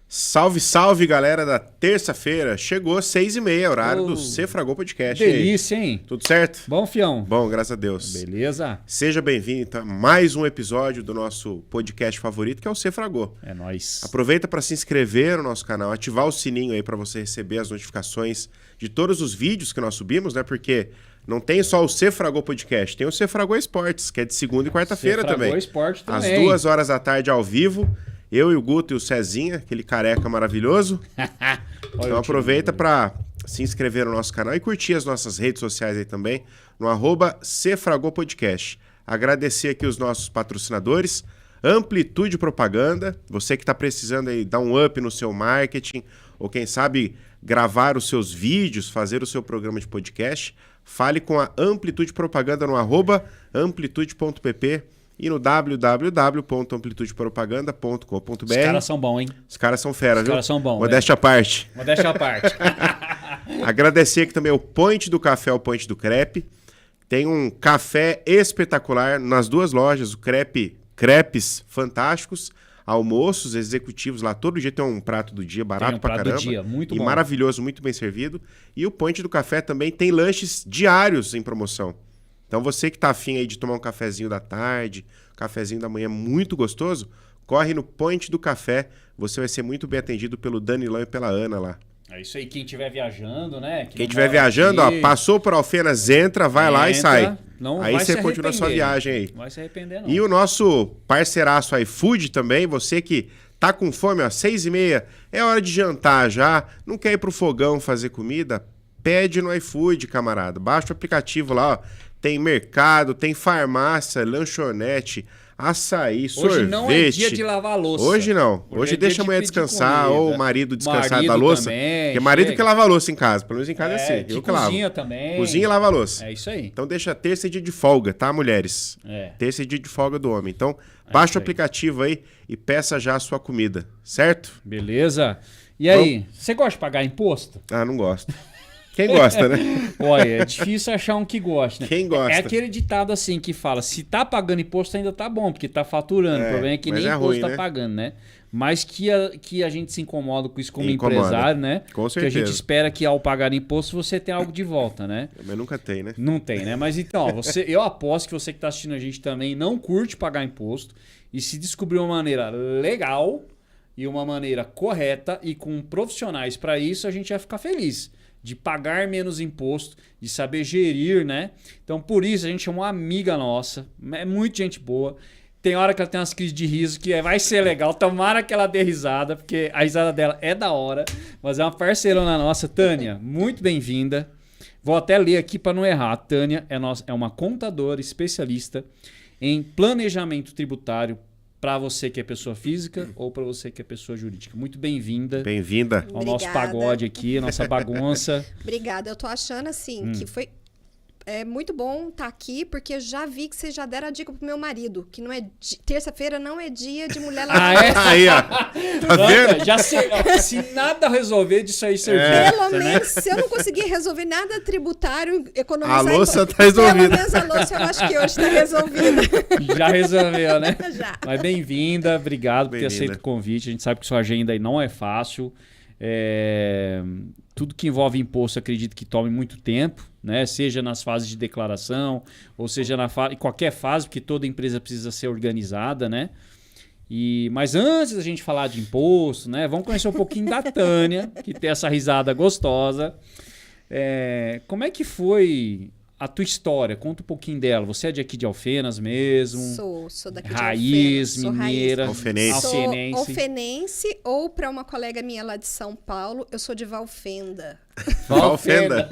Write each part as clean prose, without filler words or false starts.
Salve, salve, galera da terça-feira. Chegou 6h30, horário do Cefragol Podcast. Delícia, hein? Tudo certo? Bom, fião? Bom, graças a Deus. Beleza? Seja bem-vindo a mais um episódio do nosso podcast favorito, que é o Cefragol. É nóis. Aproveita para se inscrever no nosso canal, ativar o sininho aí para você receber as notificações de todos os vídeos que nós subimos, né? Porque não tem só o Cefragol Podcast, tem o Cefragol Esportes, que é de segunda e quarta-feira também. Cefragol Esporte também. Às 2h ao vivo. Eu e o Guto e o Cezinha, aquele careca maravilhoso. Então aproveita para se inscrever no nosso canal e curtir as nossas redes sociais aí também, no @Cefragol Podcast. Agradecer aqui os nossos patrocinadores, Amplitude Propaganda, você que está precisando aí dar um up no seu marketing, ou quem sabe gravar os seus vídeos, fazer o seu programa de podcast, fale com a Amplitude Propaganda no @amplitude.pp e no www.amplitudepropaganda.com.br. Os caras são bons, hein? Os caras são fera, viu? Os caras são bons. Modéstia à parte. Modéstia à parte. Agradecer aqui também o Point do Café, o Point do Crepe. Tem um café espetacular nas duas lojas, o Crepes fantásticos, almoços executivos lá. Todo dia tem um prato do dia, barato pra caramba. Do dia, muito e bom. maravilhoso, muito bem servido. E o Point do Café também tem lanches diários em promoção. Então você que tá afim aí de tomar um cafezinho da tarde, um cafezinho da manhã muito gostoso, corre no Point do Café, você vai ser muito bem atendido pelo Danilão e pela Ana lá. É isso aí, quem estiver viajando, né? Quem estiver viajando, ó, passou por Alfenas, entra, vai lá e sai. Não aí vai você se continua a sua viagem aí. Não vai se arrepender, não. E o nosso parceiraço iFood também, você que tá com fome, ó, 6h30, é hora de jantar já, não quer ir pro fogão fazer comida? Pede no iFood, camarada. Baixa o aplicativo lá, ó. Tem mercado, tem farmácia, lanchonete, açaí, sorvete. Hoje não é dia de lavar a louça. Hoje não. Hoje é deixa a mulher descansar ou o marido descansar da louça. Também, porque marido que lava a louça em casa. Pelo menos em casa é assim. Que eu que lavo. Cozinha também. Cozinha e lava a louça. É isso aí. Então deixa terça e dia de folga, tá, mulheres? Terça e dia de folga do homem. Então baixa o aplicativo aí e peça já a sua comida, certo? Beleza. E aí, você gosta de pagar imposto? Ah, não gosto. Quem gosta, né? Olha, é difícil achar um que goste, né? Quem gosta? É aquele ditado assim que fala, se tá pagando imposto ainda tá bom, porque tá faturando. O problema é que nem imposto ruim, tá né? pagando, né? Mas que a gente se incomoda com isso como empresário, né? Com certeza. Que a gente espera que ao pagar imposto você tenha algo de volta, né? Mas nunca tem, né? Não tem, né? Mas então, ó, eu aposto que você que tá assistindo a gente também não curte pagar imposto e se descobrir uma maneira legal e uma maneira correta e com profissionais para isso, a gente vai ficar feliz. De pagar menos imposto, de saber gerir, né? Então, por isso, a gente chamou uma amiga nossa, é muito gente boa. Tem hora que ela tem umas crises de riso que vai ser legal, tomara que ela dê risada, porque a risada dela é da hora, mas é uma parceirona nossa. Tânia, muito bem-vinda. Vou até ler aqui para não errar. A Tânia é uma contadora especialista em planejamento tributário, para você que é pessoa física ou para você que é pessoa jurídica. Muito bem-vinda. Bem-vinda ao nosso pagode aqui, nossa bagunça. Obrigada. Eu tô achando assim que foi muito bom estar aqui, porque eu já vi que vocês já deram a dica pro meu marido, que não é terça-feira não é dia de mulher lavar. É? Aí, ó. Tá vendo? Já sei, se nada resolver disso aí servir. Pelo menos, se eu não conseguir resolver nada tributário, economizar... A louça tá resolvida. Pelo menos a louça eu acho que hoje tá resolvida. Já resolveu, né? Já. Mas bem-vinda, obrigado por ter aceito o convite. A gente sabe que sua agenda aí não é fácil. Tudo que envolve imposto, acredito que tome muito tempo, né? Seja nas fases de declaração, ou seja em qualquer fase, porque toda empresa precisa ser organizada, né? Mas antes da gente falar de imposto, né? Vamos conhecer um pouquinho da Tânia, que tem essa risada gostosa. Como é que foi a tua história? Conta um pouquinho dela. Você é de aqui de Alfenas mesmo? Sou daqui raiz, de Alfenas. mineira. Alfenense. Sou alfenense, ou para uma colega minha lá de São Paulo, eu sou de Valfenda. Valfenda.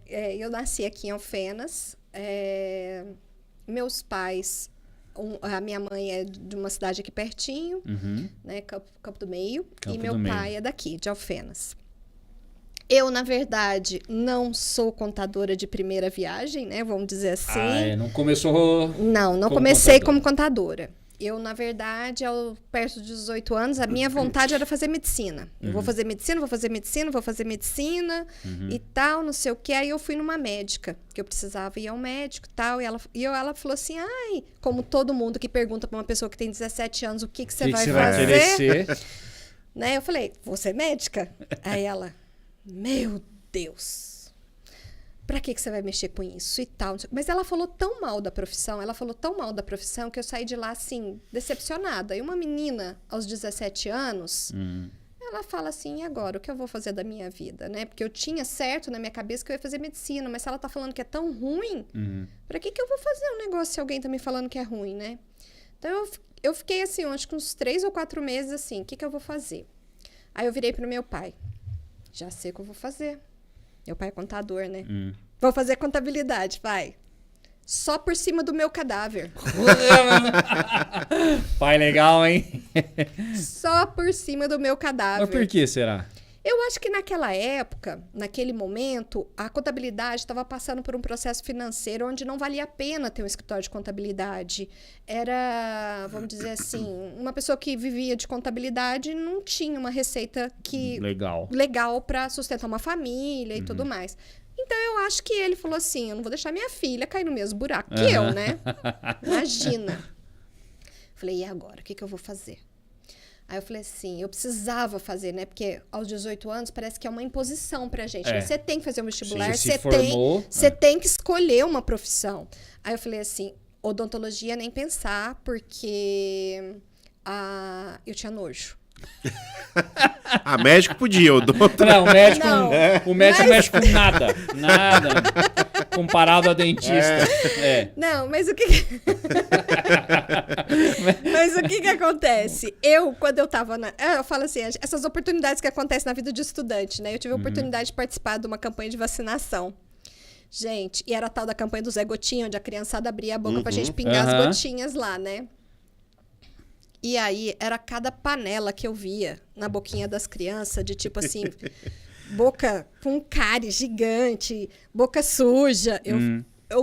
Eu nasci aqui em Alfenas. Meus pais... a minha mãe é de uma cidade aqui pertinho, né, Campo do Meio. E meu pai é daqui, de Alfenas. Eu, na verdade, não sou contadora de primeira viagem, né? Vamos dizer assim. Não começou... Não comecei como contadora. eu, na verdade, perto dos 18 anos, a minha vontade era fazer medicina. Eu vou fazer medicina, vou fazer medicina, vou fazer medicina e tal, não sei o quê. Aí eu fui numa médica, que eu precisava ir ao médico e tal. E ela falou assim, ai, como todo mundo que pergunta pra uma pessoa que tem 17 anos o que você vai fazer. Vai querer ser? Né? Eu falei, vou ser médica? Aí ela, meu Deus. Pra que você vai mexer com isso e tal? Mas ela falou tão mal da profissão, que eu saí de lá, assim, decepcionada. E uma menina, aos 17 anos, ela fala assim, e agora? O que eu vou fazer da minha vida, né? Porque eu tinha certo na minha cabeça que eu ia fazer medicina, mas se ela tá falando que é tão ruim, pra que eu vou fazer um negócio se alguém tá me falando que é ruim, né? Então, eu fiquei, assim, acho que uns 3 ou 4 meses, assim, o que eu vou fazer? Aí eu virei pro meu pai. Já sei o que eu vou fazer. Meu pai é contador, né? Vou fazer contabilidade, pai. Só por cima do meu cadáver. Pai legal, hein? Só por cima do meu cadáver. Mas por que será? Eu acho que naquela época, naquele momento, a contabilidade estava passando por um processo financeiro onde não valia a pena ter um escritório de contabilidade. Era, vamos dizer assim, uma pessoa que vivia de contabilidade não tinha uma receita legal para sustentar uma família e tudo mais. Então, eu acho que ele falou assim, eu não vou deixar minha filha cair no mesmo buraco que eu, né? Imagina. Falei, e agora? O que eu vou fazer? Aí eu falei assim, eu precisava fazer, né? Porque aos 18 anos parece que é uma imposição pra gente. Né? Você tem que fazer um vestibular, você tem que escolher uma profissão. Aí eu falei assim, odontologia nem pensar, porque eu tinha nojo. Médico podia, odonto. Não, o médico mexe com nada. Nada. Comparado a dentista. Não, mas o que mas o que acontece? Quando eu tava eu falo assim, essas oportunidades que acontecem na vida de estudante, né? Eu tive a oportunidade de participar de uma campanha de vacinação. Gente, e era a tal da campanha do Zé Gotinha, onde a criançada abria a boca pra gente pingar as gotinhas lá, né? E aí, era cada panela que eu via na boquinha das crianças, de tipo assim, boca com cárie gigante, boca suja.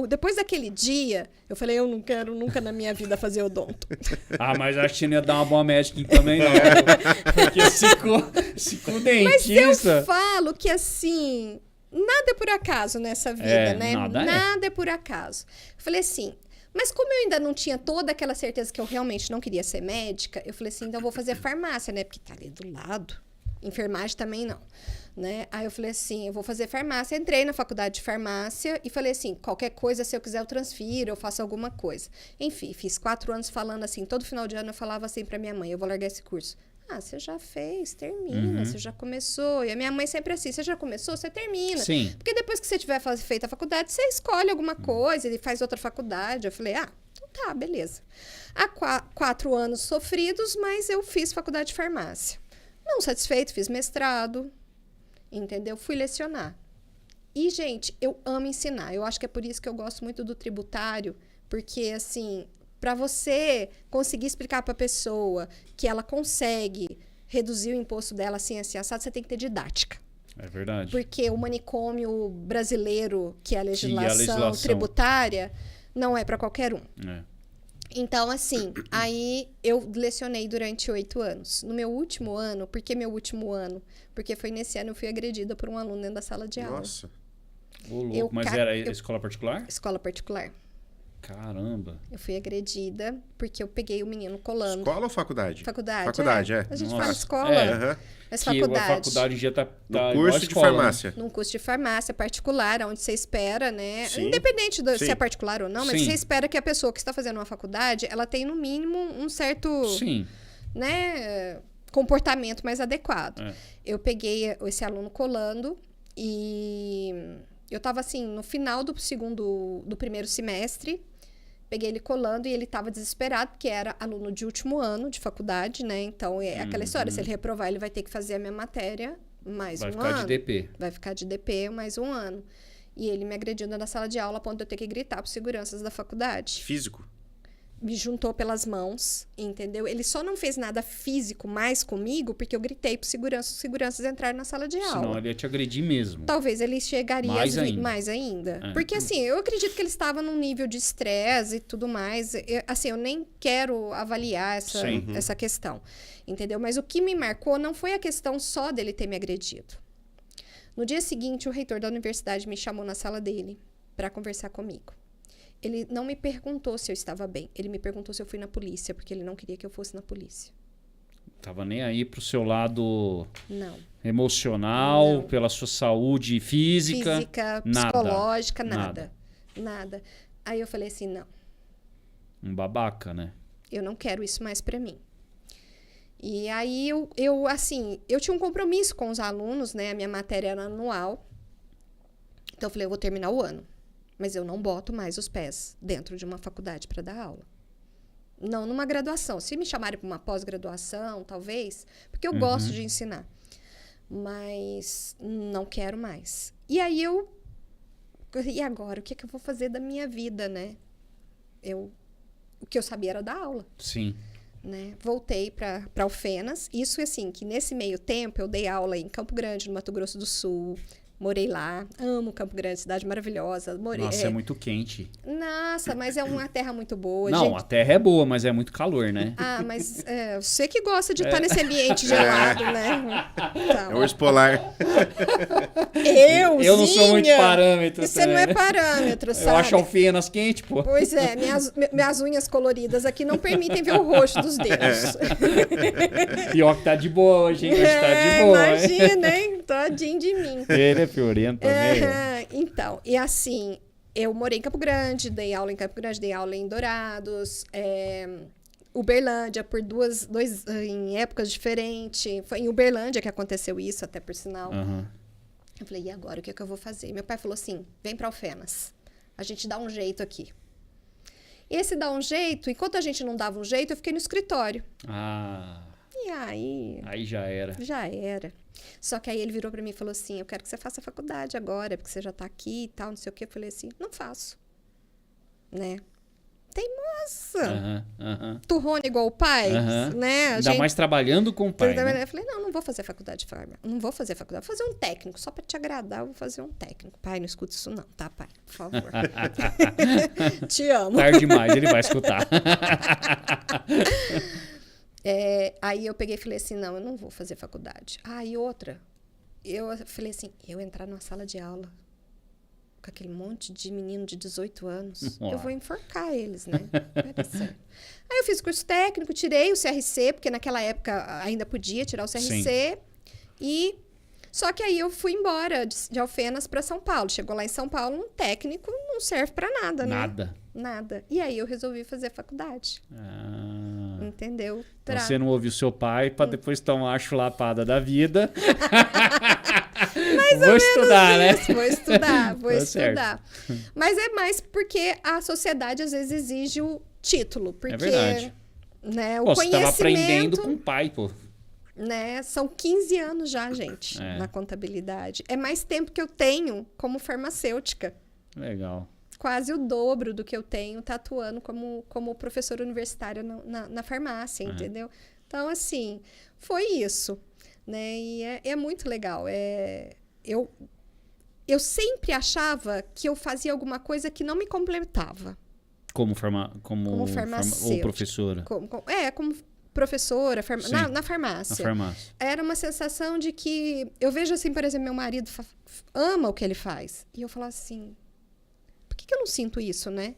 Depois daquele dia, eu falei, eu não quero nunca na minha vida fazer odonto. Mas acho que não ia dar uma boa médica também, não. Porque se com dentista... Mas eu falo que, assim, nada é por acaso nessa vida, né? Nada é por acaso. Eu falei assim... Mas como eu ainda não tinha toda aquela certeza que eu realmente não queria ser médica, eu falei assim, então eu vou fazer farmácia, né? Porque tá ali do lado. Enfermagem também não, né? Aí eu falei assim, eu vou fazer farmácia. Entrei na faculdade de farmácia e falei assim, qualquer coisa, se eu quiser eu transfiro, eu faço alguma coisa. Enfim, fiz 4 anos falando assim, todo final de ano eu falava assim pra minha mãe, eu vou largar esse curso. Você já fez, termina, você já começou. E a minha mãe sempre assim, você já começou, você termina. Sim. Porque depois que você tiver feito a faculdade, você escolhe alguma coisa e faz outra faculdade. Eu falei, então tá, beleza. Há 4 anos sofridos, mas eu fiz faculdade de farmácia. Não satisfeito, fiz mestrado, entendeu? Fui lecionar. E, gente, eu amo ensinar. Eu acho que é por isso que eu gosto muito do tributário, porque, assim... Para você conseguir explicar para a pessoa que ela consegue reduzir o imposto dela assim, assado, você tem que ter didática. É verdade. Porque o manicômio brasileiro, que é a legislação tributária, não é para qualquer um. Então, assim, aí eu lecionei durante 8 anos. No meu último ano, por que meu último ano? Porque foi nesse ano eu fui agredida por um aluno dentro da sala de aula. Nossa. Mas era escola particular? Escola particular. Caramba. Eu fui agredida porque eu peguei o menino colando. Escola ou faculdade? Faculdade, A gente fala escola, mas faculdade. A faculdade já tá no curso de farmácia. Num curso de farmácia particular, onde você espera, né? Sim. Independente se é particular ou não, mas você espera que a pessoa que está fazendo uma faculdade, ela tenha no mínimo um certo, né, comportamento mais adequado. Eu peguei esse aluno colando e eu estava assim, no final do primeiro semestre. Peguei ele colando e ele estava desesperado, porque era aluno de último ano de faculdade, né? Então, é aquela história. Se ele reprovar, ele vai ter que fazer a minha matéria mais um ano. Vai ficar de DP. Vai ficar de DP mais um ano. E ele me agrediu na sala de aula a ponto de eu ter que gritar para os seguranças da faculdade. Físico? me juntou pelas mãos, entendeu? Ele só não fez nada físico mais comigo porque eu gritei pro segurança, os seguranças entraram na sala de aula. Senão ele ia te agredir mesmo. Talvez ele chegaria mais ainda. É. Porque assim, eu acredito que ele estava num nível de estresse e tudo mais. Assim, eu nem quero avaliar essa questão, entendeu? Mas o que me marcou não foi a questão só dele ter me agredido. No dia seguinte, o reitor da universidade me chamou na sala dele para conversar comigo. Ele não me perguntou se eu estava bem. Ele me perguntou se eu fui na polícia, porque ele não queria que eu fosse na polícia. Tava nem aí pro seu lado Não. emocional, Não. pela sua saúde física. Física, nada. psicológica, nada. Aí eu falei assim, não, Um babaca, né? eu não quero isso mais para mim. E aí eu tinha um compromisso com os alunos, né? A minha matéria era anual. Então eu falei, eu vou terminar o ano. Mas eu não boto mais os pés dentro de uma faculdade para dar aula. Não numa graduação. Se me chamarem para uma pós-graduação, talvez, porque eu gosto de ensinar. Mas não quero mais. E aí e agora? O que eu vou fazer da minha vida, né? O que eu sabia era dar aula. Sim. Né? Voltei para Alfenas. Isso assim, que nesse meio tempo eu dei aula em Campo Grande, no Mato Grosso do Sul. Morei lá, amo Campo Grande, cidade maravilhosa. Nossa, é muito quente. Nossa, mas é uma terra muito boa. Não, gente... a terra é boa, mas é muito calor, né? Ah, mas você que gosta de estar nesse ambiente gelado, né? Então, É urso polar. Eu não sou muito parâmetro. Você não é parâmetro, sabe? Eu acho Alfenas quente, pô. Pois é, minhas unhas coloridas aqui não permitem ver o rosto dos dedos. Pior que tá de boa hoje, hein? Hoje tá de boa. Imagina, hein? Tadinho de mim. Ele é fiorento também. Então, e assim, eu morei em Campo Grande, dei aula em Campo Grande, dei aula em Dourados, Uberlândia, por em épocas diferentes. Foi em Uberlândia que aconteceu isso, até por sinal. Eu falei, e agora, o que eu vou fazer? Meu pai falou assim, vem para Alfenas, a gente dá um jeito aqui. Esse dá um jeito, enquanto a gente não dava um jeito, eu fiquei no escritório. E aí... Aí já era. Já era. Só que aí ele virou pra mim e falou assim, eu quero que você faça faculdade agora, porque você já tá aqui e tal, não sei o quê. Eu falei assim, não faço. Né? Teimosa. Turrona igual o pai, né? Ainda mais trabalhando com o pai, né? Eu falei, não vou fazer faculdade de farmácia. Não vou fazer faculdade. Vou fazer um técnico. Só pra te agradar, eu vou fazer um técnico. Pai, não escuta isso não, tá, pai? Por favor. Te amo. Tarde demais, ele vai escutar. Aí eu peguei e falei assim, não, eu não vou fazer faculdade. E outra, eu falei assim, eu entrar numa sala de aula com aquele monte de menino de 18 anos, eu vou enforcar eles, né? Aí eu fiz curso técnico, tirei o CRC, porque naquela época ainda podia tirar o CRC. Sim. Só que aí eu fui embora de Alfenas para São Paulo. Chegou lá em São Paulo, um técnico não serve para nada, né? Nada. E aí eu resolvi fazer faculdade. Entendeu? Então você não ouviu seu pai para depois tomar a chulapada da vida. Vou estudar, isso. Né? Vou estudar. Mas é mais porque a sociedade às vezes exige o título. Porque, é verdade. Né, o você estava aprendendo com o pai, pô. Né, são 15 anos já, gente, na contabilidade. É mais tempo que eu tenho como farmacêutica. Legal. Quase o dobro do que eu tenho atuando como professora universitária na farmácia, entendeu? Então, assim, foi isso. Né? E é muito legal. Eu sempre achava que eu fazia alguma coisa que não me completava. Como farmacêutica. Ou professora. Como professora, na farmácia. Na farmácia. Era uma sensação de que... Eu vejo assim, por exemplo, meu marido ama o que ele faz. E eu falo assim... Por que eu não sinto isso, né?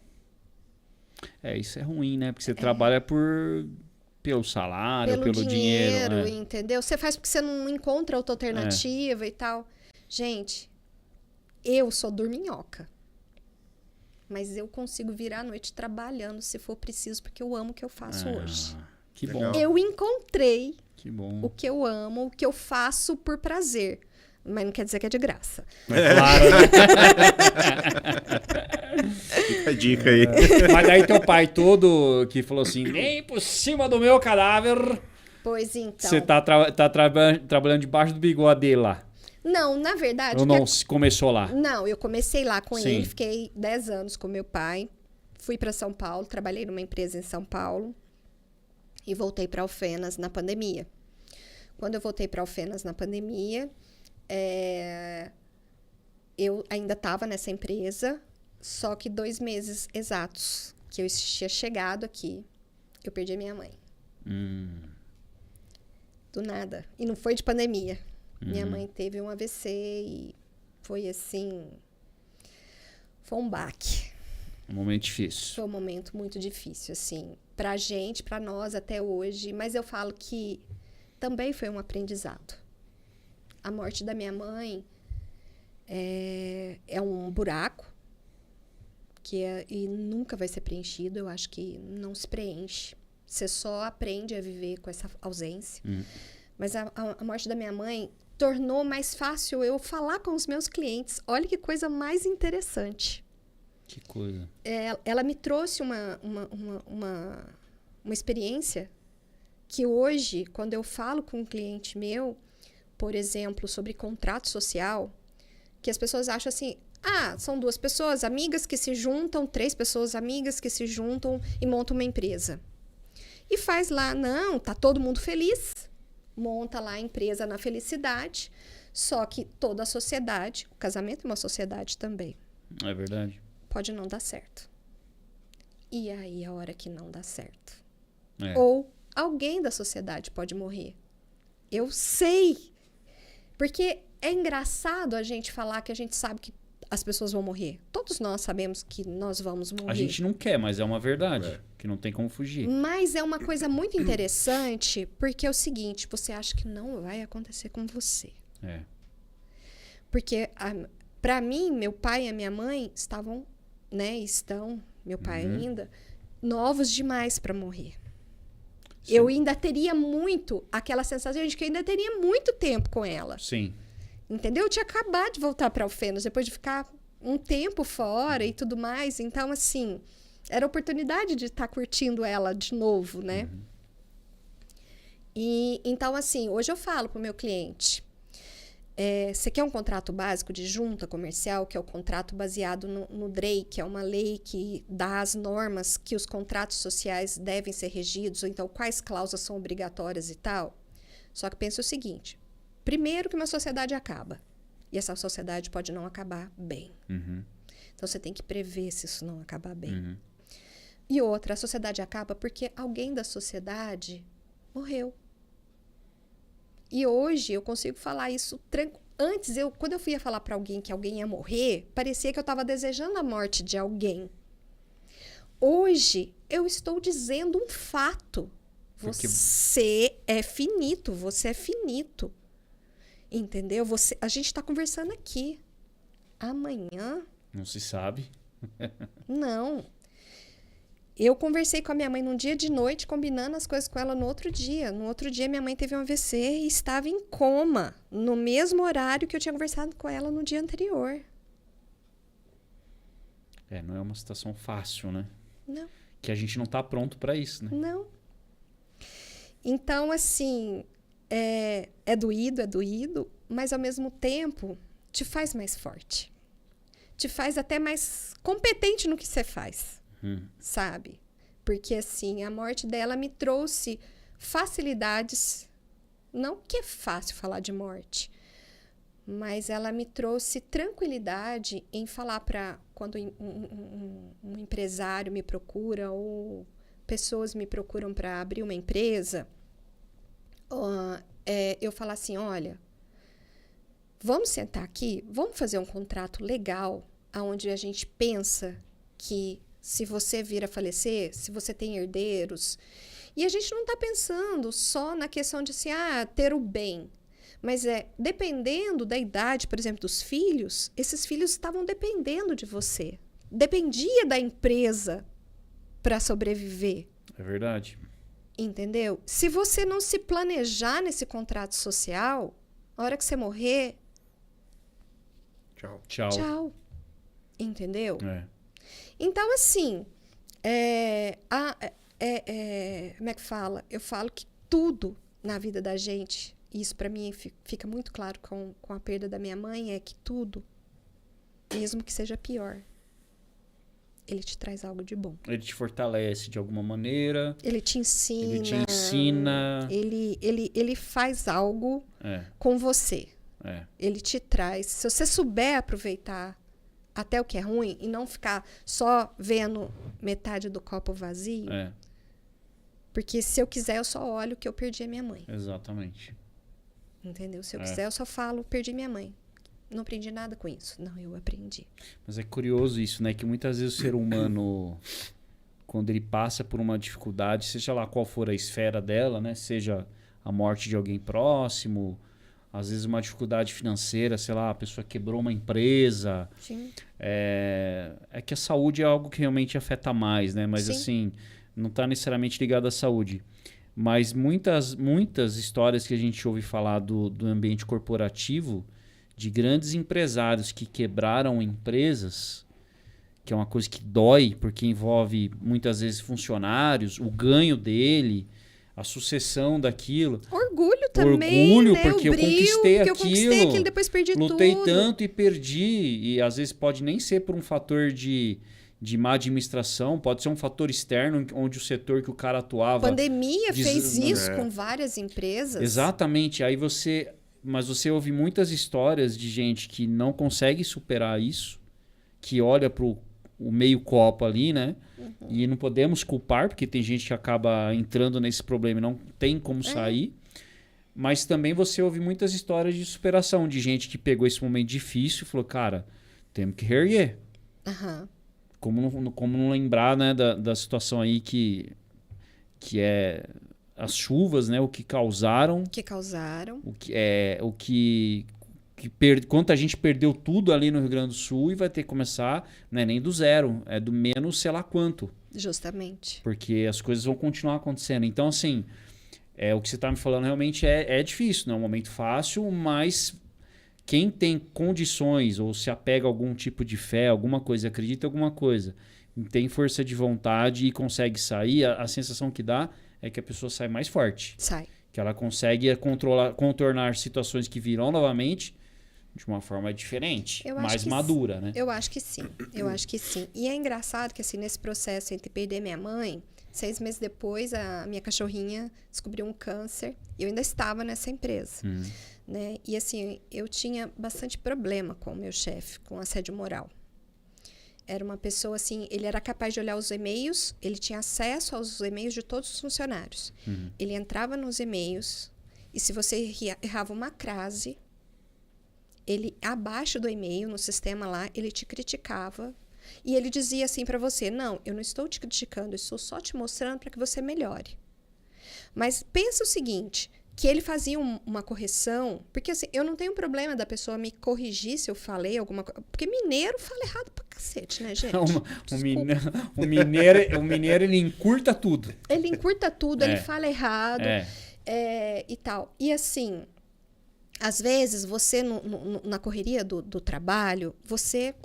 Isso é ruim, né? Porque você trabalha pelo salário, pelo dinheiro. Entendeu? Você faz porque você não encontra outra alternativa e tal. Gente, eu sou dorminhoca. Mas eu consigo virar a noite trabalhando se for preciso, porque eu amo o que eu faço hoje. Que bom. Eu encontrei o que eu amo, o que eu faço por prazer. Mas não quer dizer que é de graça. Claro. Fica a dica aí. Mas aí teu pai todo que falou assim, nem por cima do meu cadáver. Pois então. Você tá trabalhando debaixo do bigode dele lá. Não, na verdade... Ou não começou lá? Não, eu comecei lá com Sim. ele, fiquei 10 anos com meu pai. fui para São Paulo, trabalhei numa empresa em São Paulo e voltei para Alfenas na pandemia. Quando eu voltei para Alfenas na pandemia, eu ainda estava nessa empresa, só que 2 meses exatos que eu tinha chegado aqui, eu perdi a minha mãe. Do nada. E não foi de pandemia. Minha mãe teve um AVC e foi assim... Foi um baque. Um momento difícil. Foi um momento muito difícil, assim. Pra gente, pra nós até hoje. Mas eu falo que também foi um aprendizado. A morte da minha mãe é um buraco e nunca vai ser preenchido. Eu acho que não se preenche. Você só aprende a viver com essa ausência. Mas a morte da minha mãe tornou mais fácil eu falar com os meus clientes. Olha que coisa mais interessante. Que coisa. Ela me trouxe uma experiência que hoje, quando eu falo com um cliente meu, por exemplo, sobre contrato social, que as pessoas acham assim, são 2 pessoas amigas que se juntam, 3 pessoas amigas que se juntam e montam uma empresa. E faz lá, não, tá todo mundo feliz, monta lá a empresa na felicidade, só que toda a sociedade, o casamento é uma sociedade também. É verdade. Pode não dar certo. E aí, a hora que não dá certo. Ou alguém da sociedade pode morrer. Eu sei. Porque é engraçado a gente falar que a gente sabe que as pessoas vão morrer. Todos nós sabemos que nós vamos morrer. A gente não quer, mas é uma verdade. Que não tem como fugir. Mas é uma coisa muito interessante, porque é o seguinte, você acha que não vai acontecer com você. Porque, para mim, meu pai e a minha mãe estavam, meu pai ainda, novos demais para morrer. Sim. Eu ainda teria muito aquela sensação de que eu ainda teria muito tempo com ela. Sim. Entendeu? Eu tinha acabado de voltar para Alfenas, depois de ficar um tempo fora e tudo mais. Então, assim, era a oportunidade de estar curtindo ela de novo, né? E, então, assim, hoje eu falo pro meu cliente, você quer um contrato básico de junta comercial, que é o contrato baseado no DREI, que é uma lei que dá as normas que os contratos sociais devem ser regidos, ou então quais cláusulas são obrigatórias e tal. Só que pensa o seguinte, primeiro que uma sociedade acaba, e essa sociedade pode não acabar bem. Então você tem que prever se isso não acabar bem. E outra, a sociedade acaba porque alguém da sociedade morreu. E hoje eu consigo falar isso tranquilo. Antes, quando eu fui falar para alguém que alguém ia morrer, parecia que eu estava desejando a morte de alguém. Hoje, eu estou dizendo um fato. Você é finito, você é finito. Entendeu? A gente está conversando aqui. Amanhã... Não se sabe. Não. Eu conversei com a minha mãe num dia de noite, combinando as coisas com ela no outro dia. No outro dia, minha mãe teve um AVC e estava em coma, no mesmo horário que eu tinha conversado com ela no dia anterior. Não é uma situação fácil, né? Não. Que a gente não está pronto para isso, né? Não. Então, assim, é doído, mas ao mesmo tempo te faz mais forte. Te faz até mais competente no que você faz. Sabe? Porque, assim, a morte dela me trouxe facilidades. Não que é fácil falar de morte, mas ela me trouxe tranquilidade em falar para quando um empresário me procura ou pessoas me procuram para abrir uma empresa, eu falar assim, olha, vamos sentar aqui, vamos fazer um contrato legal, onde a gente pensa que se você vir a falecer, se você tem herdeiros. E a gente não está pensando só na questão de assim, ter o bem. Mas dependendo da idade, por exemplo, dos filhos, esses filhos estavam dependendo de você. Dependia da empresa para sobreviver. É verdade. Entendeu? Se você não se planejar nesse contrato social, a hora que você morrer... Tchau. Entendeu? Então, assim, como é que fala? Eu falo que tudo na vida da gente, e isso para mim fica muito claro com a perda da minha mãe, é que tudo, mesmo que seja pior, ele te traz algo de bom. Ele te fortalece de alguma maneira. Ele te ensina. Ele te ensina. Ele faz algo É, com você. é. Ele te traz. Se você souber aproveitar até o que é ruim e não ficar só vendo metade do copo vazio, É, porque se eu quiser eu só olho que eu perdi a minha mãe. exatamente. Entendeu? Se eu quiser eu só falo, perdi minha mãe. Não aprendi nada com isso. Não, eu aprendi. Mas é curioso isso, né? Que muitas vezes o ser humano, quando ele passa por uma dificuldade, seja lá qual for a esfera dela, né? Seja a morte de alguém próximo, às vezes uma dificuldade financeira, sei lá, a pessoa quebrou uma empresa. Sim. É que a saúde é algo que realmente afeta mais, né? Mas Sim. assim, não está necessariamente ligado à saúde. Mas muitas histórias que a gente ouve falar do ambiente corporativo, de grandes empresários que quebraram empresas, que é uma coisa que dói, porque envolve muitas vezes funcionários, o ganho dele, a sucessão daquilo. Orgulho também, Orgulho, né? porque O eu brilho, conquistei porque eu conquistei aquilo, aquilo, depois perdi lutei tudo. tanto e perdi. E às vezes pode nem ser por um fator de má administração, pode ser um fator externo, onde o setor que o cara atuava... Pandemia fez isso É. com várias empresas. Exatamente. Aí mas você ouve muitas histórias de gente que não consegue superar isso, que olha para o meio copo ali, né? E não podemos culpar, porque tem gente que acaba entrando nesse problema e não tem como sair. Mas também você ouve muitas histórias de superação, de gente que pegou esse momento difícil e falou, cara, temos que reerguer. Aham. Como não lembrar, né, da situação aí que é as chuvas, né, o que causaram, Que causaram. quanta gente perdeu tudo ali no Rio Grande do Sul e vai ter que começar, não é nem do zero, é do menos sei lá quanto, Justamente. porque as coisas vão continuar acontecendo. Então, assim, o que você está me falando realmente é difícil, não é um momento fácil, mas quem tem condições ou se apega a algum tipo de fé, alguma coisa, acredita em alguma coisa, tem força de vontade e consegue sair, a sensação que dá é que a pessoa sai mais forte. Sai. Que ela consegue contornar situações que virão novamente de uma forma diferente, Eu acho mais que madura, né? Eu acho que sim. Eu acho que sim. E é engraçado que, assim, nesse processo entre perder minha mãe, 6 meses depois, a minha cachorrinha descobriu um câncer. E eu ainda estava nessa empresa. Né? E, assim, eu tinha bastante problema com o meu chefe, com assédio moral. Era uma pessoa, assim, ele era capaz de olhar os e-mails, ele tinha acesso aos e-mails de todos os funcionários. Ele entrava nos e-mails e se você errava uma crase, ele, abaixo do e-mail, no sistema lá, ele te criticava e ele dizia assim para você, não, eu não estou te criticando, eu estou só te mostrando para que você melhore. Mas pensa o seguinte, que ele fazia uma correção, porque assim, eu não tenho problema da pessoa me corrigir se eu falei alguma coisa, porque mineiro fala errado pra cacete, né, gente? O mineiro, ele encurta tudo. Ele encurta tudo, ele fala errado e tal. E assim, às vezes você, na correria do trabalho, você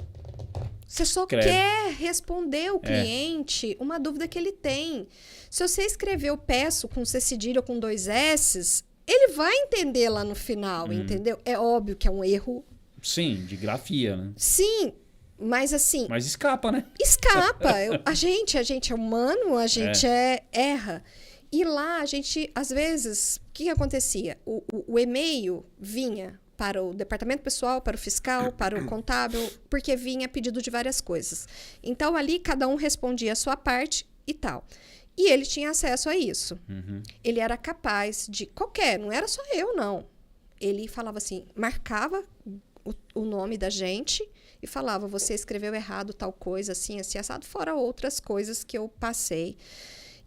só quer responder o cliente uma dúvida que ele tem. Se você escrever eu peço com C cedilha ou com 2 S's, ele vai entender lá no final, entendeu? É óbvio que é um erro. Sim, de grafia, né? Sim, mas assim... Mas escapa, né? Escapa. A gente é humano, a gente erra. E lá, a gente, às vezes, o que acontecia? O e-mail vinha para o departamento pessoal, para o fiscal, para o contábil, porque vinha pedido de várias coisas. Então, ali, cada um respondia a sua parte e tal. E ele tinha acesso a isso. Ele era capaz de... não era só eu, não. Ele falava assim, marcava o nome da gente e falava, você escreveu errado tal coisa, assim, assado, fora outras coisas que eu passei.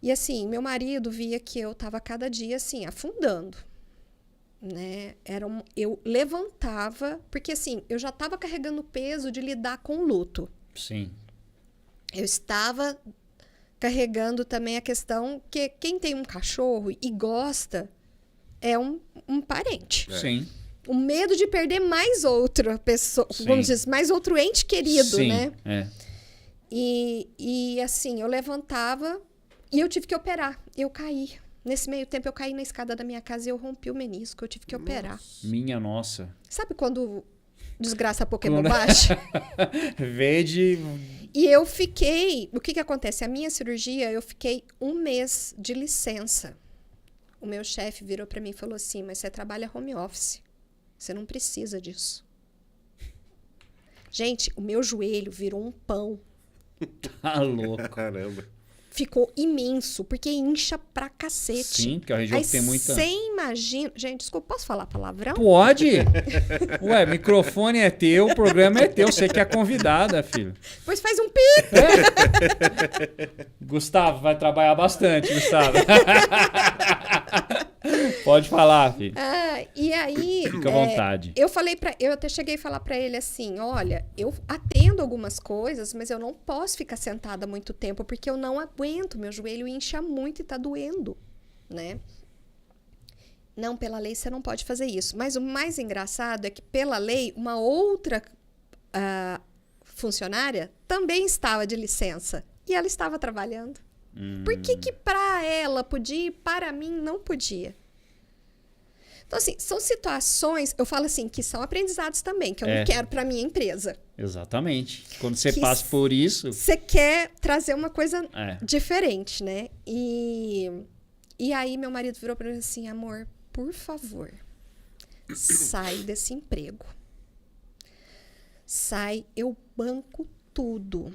E assim, meu marido via que eu estava cada dia, assim, afundando. Né? Eu levantava, porque assim, eu já estava carregando o peso de lidar com o luto. Sim. Eu estava carregando também a questão que quem tem um cachorro e gosta é um parente. Sim. O medo de perder mais outra pessoa, vamos dizer, mais outro ente querido, Sim, né? E assim, eu levantava e eu tive que operar. Eu caí. Nesse meio tempo, eu caí na escada da minha casa e eu rompi o menisco. Eu tive que operar. Minha nossa. Sabe quando desgraça Pokémon baixa. Verde. E eu fiquei... O que acontece? A minha cirurgia, eu fiquei 1 mês de licença. O meu chefe virou pra mim e falou assim, mas você trabalha home office. Você não precisa disso. Gente, o meu joelho virou um pão. Tá louco. Caramba. Ficou imenso, porque incha pra cacete. Sim, porque a região Aí que tem muita... você imagina... Gente, desculpa, posso falar palavrão? Pode? Ué, microfone é teu, o programa é teu. Você que é convidada, filho. Pois faz um pi. Gustavo, vai trabalhar bastante, Gustavo. Pode falar, filho. E aí... Fica à vontade. Eu até cheguei a falar pra ele assim, olha, eu atendo algumas coisas, mas eu não posso ficar sentada muito tempo, porque eu não aguento, meu joelho incha muito e tá doendo, né? Não, pela lei você não pode fazer isso. Mas o mais engraçado é que, pela lei, uma outra funcionária também estava de licença. E ela estava trabalhando. Por que para ela podia e para mim não podia? Então, assim, são situações, eu falo assim, que são aprendizados também, que eu não quero para minha empresa. Exatamente. Quando você passa por isso... Você quer trazer uma coisa diferente, né? E aí meu marido virou para mim assim, amor, por favor, sai desse emprego. Sai, eu banco tudo.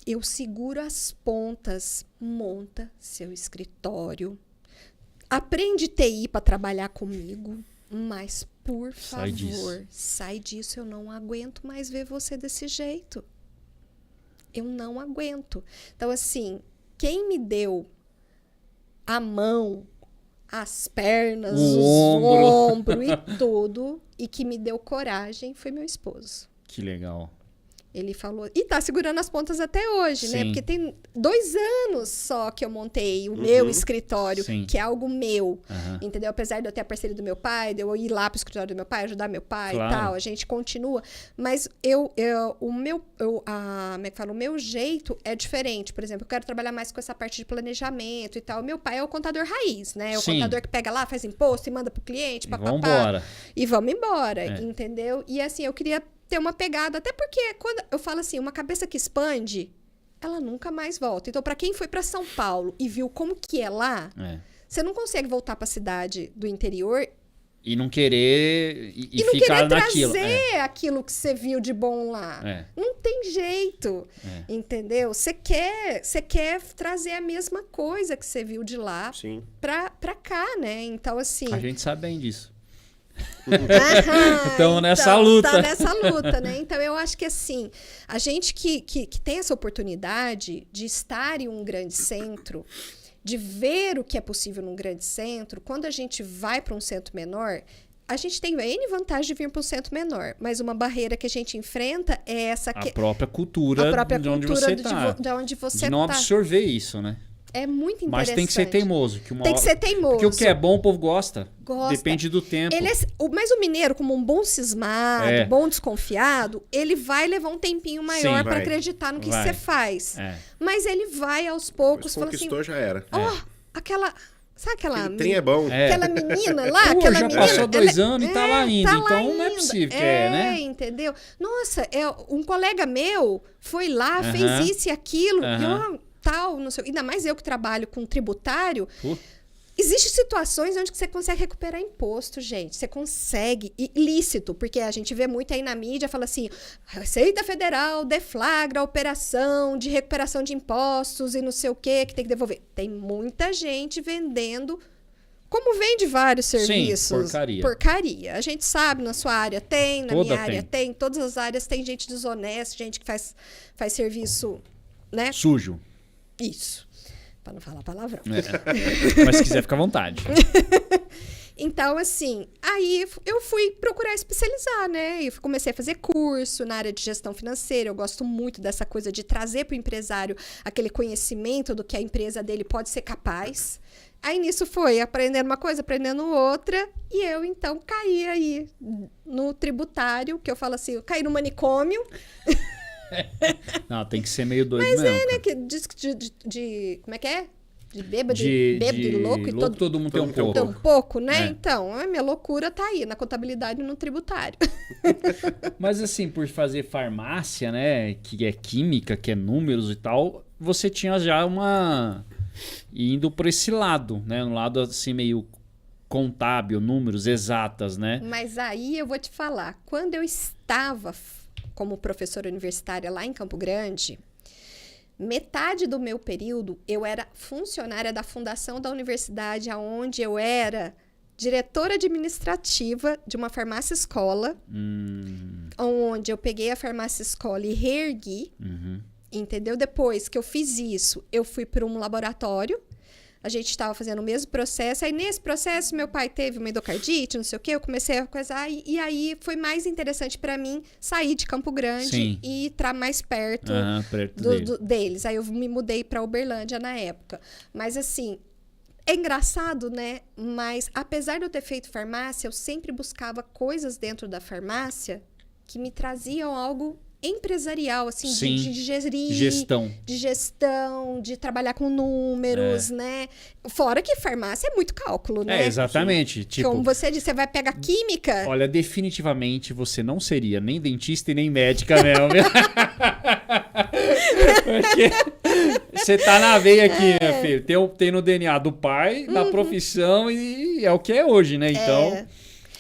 Eu seguro as pontas, monta seu escritório. Aprende TI para trabalhar comigo, mas, por favor, sai disso. Eu não aguento mais ver você desse jeito. Eu não aguento. Então, assim, quem me deu a mão, as pernas, o ombro e tudo, e que me deu coragem, foi meu esposo. Que legal. Ele falou... E tá segurando as pontas até hoje, né? Porque tem 2 anos só que eu montei o meu escritório, que é algo meu, entendeu? Apesar de eu ter a parceria do meu pai, de eu ir lá pro escritório do meu pai, ajudar meu pai e tal, a gente continua. Mas o meu jeito é diferente. Por exemplo, eu quero trabalhar mais com essa parte de planejamento e tal. Meu pai é o contador raiz, né? É o contador que pega lá, faz imposto e manda pro cliente, papapá. E vamos embora, entendeu? E assim, eu queria ter uma pegada, até porque quando eu falo assim, uma cabeça que expande, ela nunca mais volta. Então, para quem foi para São Paulo e viu como que é lá, você não consegue voltar para a cidade do interior e não querer e não ficar querer naquilo. trazer aquilo que você viu de bom lá. Não tem jeito, entendeu? Você quer trazer a mesma coisa que você viu de lá para cá, né? Então, assim... A gente sabe bem disso. Estamos nessa luta. Tá nessa luta, né? Então, eu acho que assim, a gente que tem essa oportunidade de estar em um grande centro, de ver o que é possível num grande centro, quando a gente vai para um centro menor, a gente tem N vantagem de vir para um centro menor, mas uma barreira que a gente enfrenta é essa... A própria cultura de onde você está. De não absorver isso, né? É muito interessante. Mas tem que ser teimoso. Tem que ser teimoso. Porque o que é bom, o povo gosta. Depende do tempo. Mas o mineiro, como um bom cismado, bom desconfiado, ele vai levar um tempinho maior para acreditar no que você faz. Mas ele vai aos poucos. Conquistou, já era. Aquela... Sabe aquela... Quem é bom. Aquela menina lá, aquela já menina... passou 2 anos e tá lá ainda. Tá então lá não é ainda. possível que né? Entendeu? Nossa, um colega meu foi lá, fez isso e aquilo. E eu... tal, não sei, ainda mais eu que trabalho com tributário, existem situações onde você consegue recuperar imposto, gente. Você consegue, ilícito, porque a gente vê muito aí na mídia, fala assim, Receita Federal deflagra a operação de recuperação de impostos e não sei o que tem que devolver. Tem muita gente vendendo, como vende vários serviços. Sim, porcaria. A gente sabe, na sua área tem, na minha área tem, todas as áreas tem gente desonesta, gente que faz serviço, né? Sujo. Isso, para não falar palavrão. Mas se quiser, fica à vontade. Então, assim, aí eu fui procurar especializar, né? Eu comecei a fazer curso na área de gestão financeira. Eu gosto muito dessa coisa de trazer para o empresário aquele conhecimento do que a empresa dele pode ser capaz. Aí, nisso foi aprendendo uma coisa, aprendendo outra. E eu, então, caí aí no tributário, que eu falo assim, eu caí no manicômio. Não, tem que ser meio doido mesmo. Mas né? Que como é que é? De bêbado e louco. E todo mundo tem um pouco. Tem um pouco, né? É. Então, a minha loucura tá aí, na contabilidade e no tributário. Mas assim, por fazer farmácia, né? Que é química, que é números e tal, você tinha já indo por esse lado, né? Um lado assim meio contábil, números exatas, né? Mas aí eu vou te falar, quando eu estava como professora universitária lá em Campo Grande, metade do meu período eu era funcionária da fundação da universidade, onde eu era diretora administrativa de uma farmácia escola, onde eu peguei a farmácia escola e reergui, entendeu? Depois que eu fiz isso, eu fui para um laboratório. A gente estava fazendo o mesmo processo. Aí, nesse processo, meu pai teve uma endocardite, não sei o quê. Eu comecei a coisar. E aí, foi mais interessante para mim sair de Campo Grande Sim. e estar mais perto, deles. Aí, eu me mudei para Uberlândia na época. Mas, assim, é engraçado, né? Mas, apesar de eu ter feito farmácia, eu sempre buscava coisas dentro da farmácia que me traziam algo empresarial, assim, de gerir, de gestão, de trabalhar com números, né? Fora que farmácia é muito cálculo, né? É, exatamente. Tipo, como você disse, você vai pegar química. Olha, definitivamente você não seria nem dentista e nem médica, né? Porque você tá na veia aqui, né, filho? Tem no DNA do pai, na profissão e é o que é hoje, né? Então...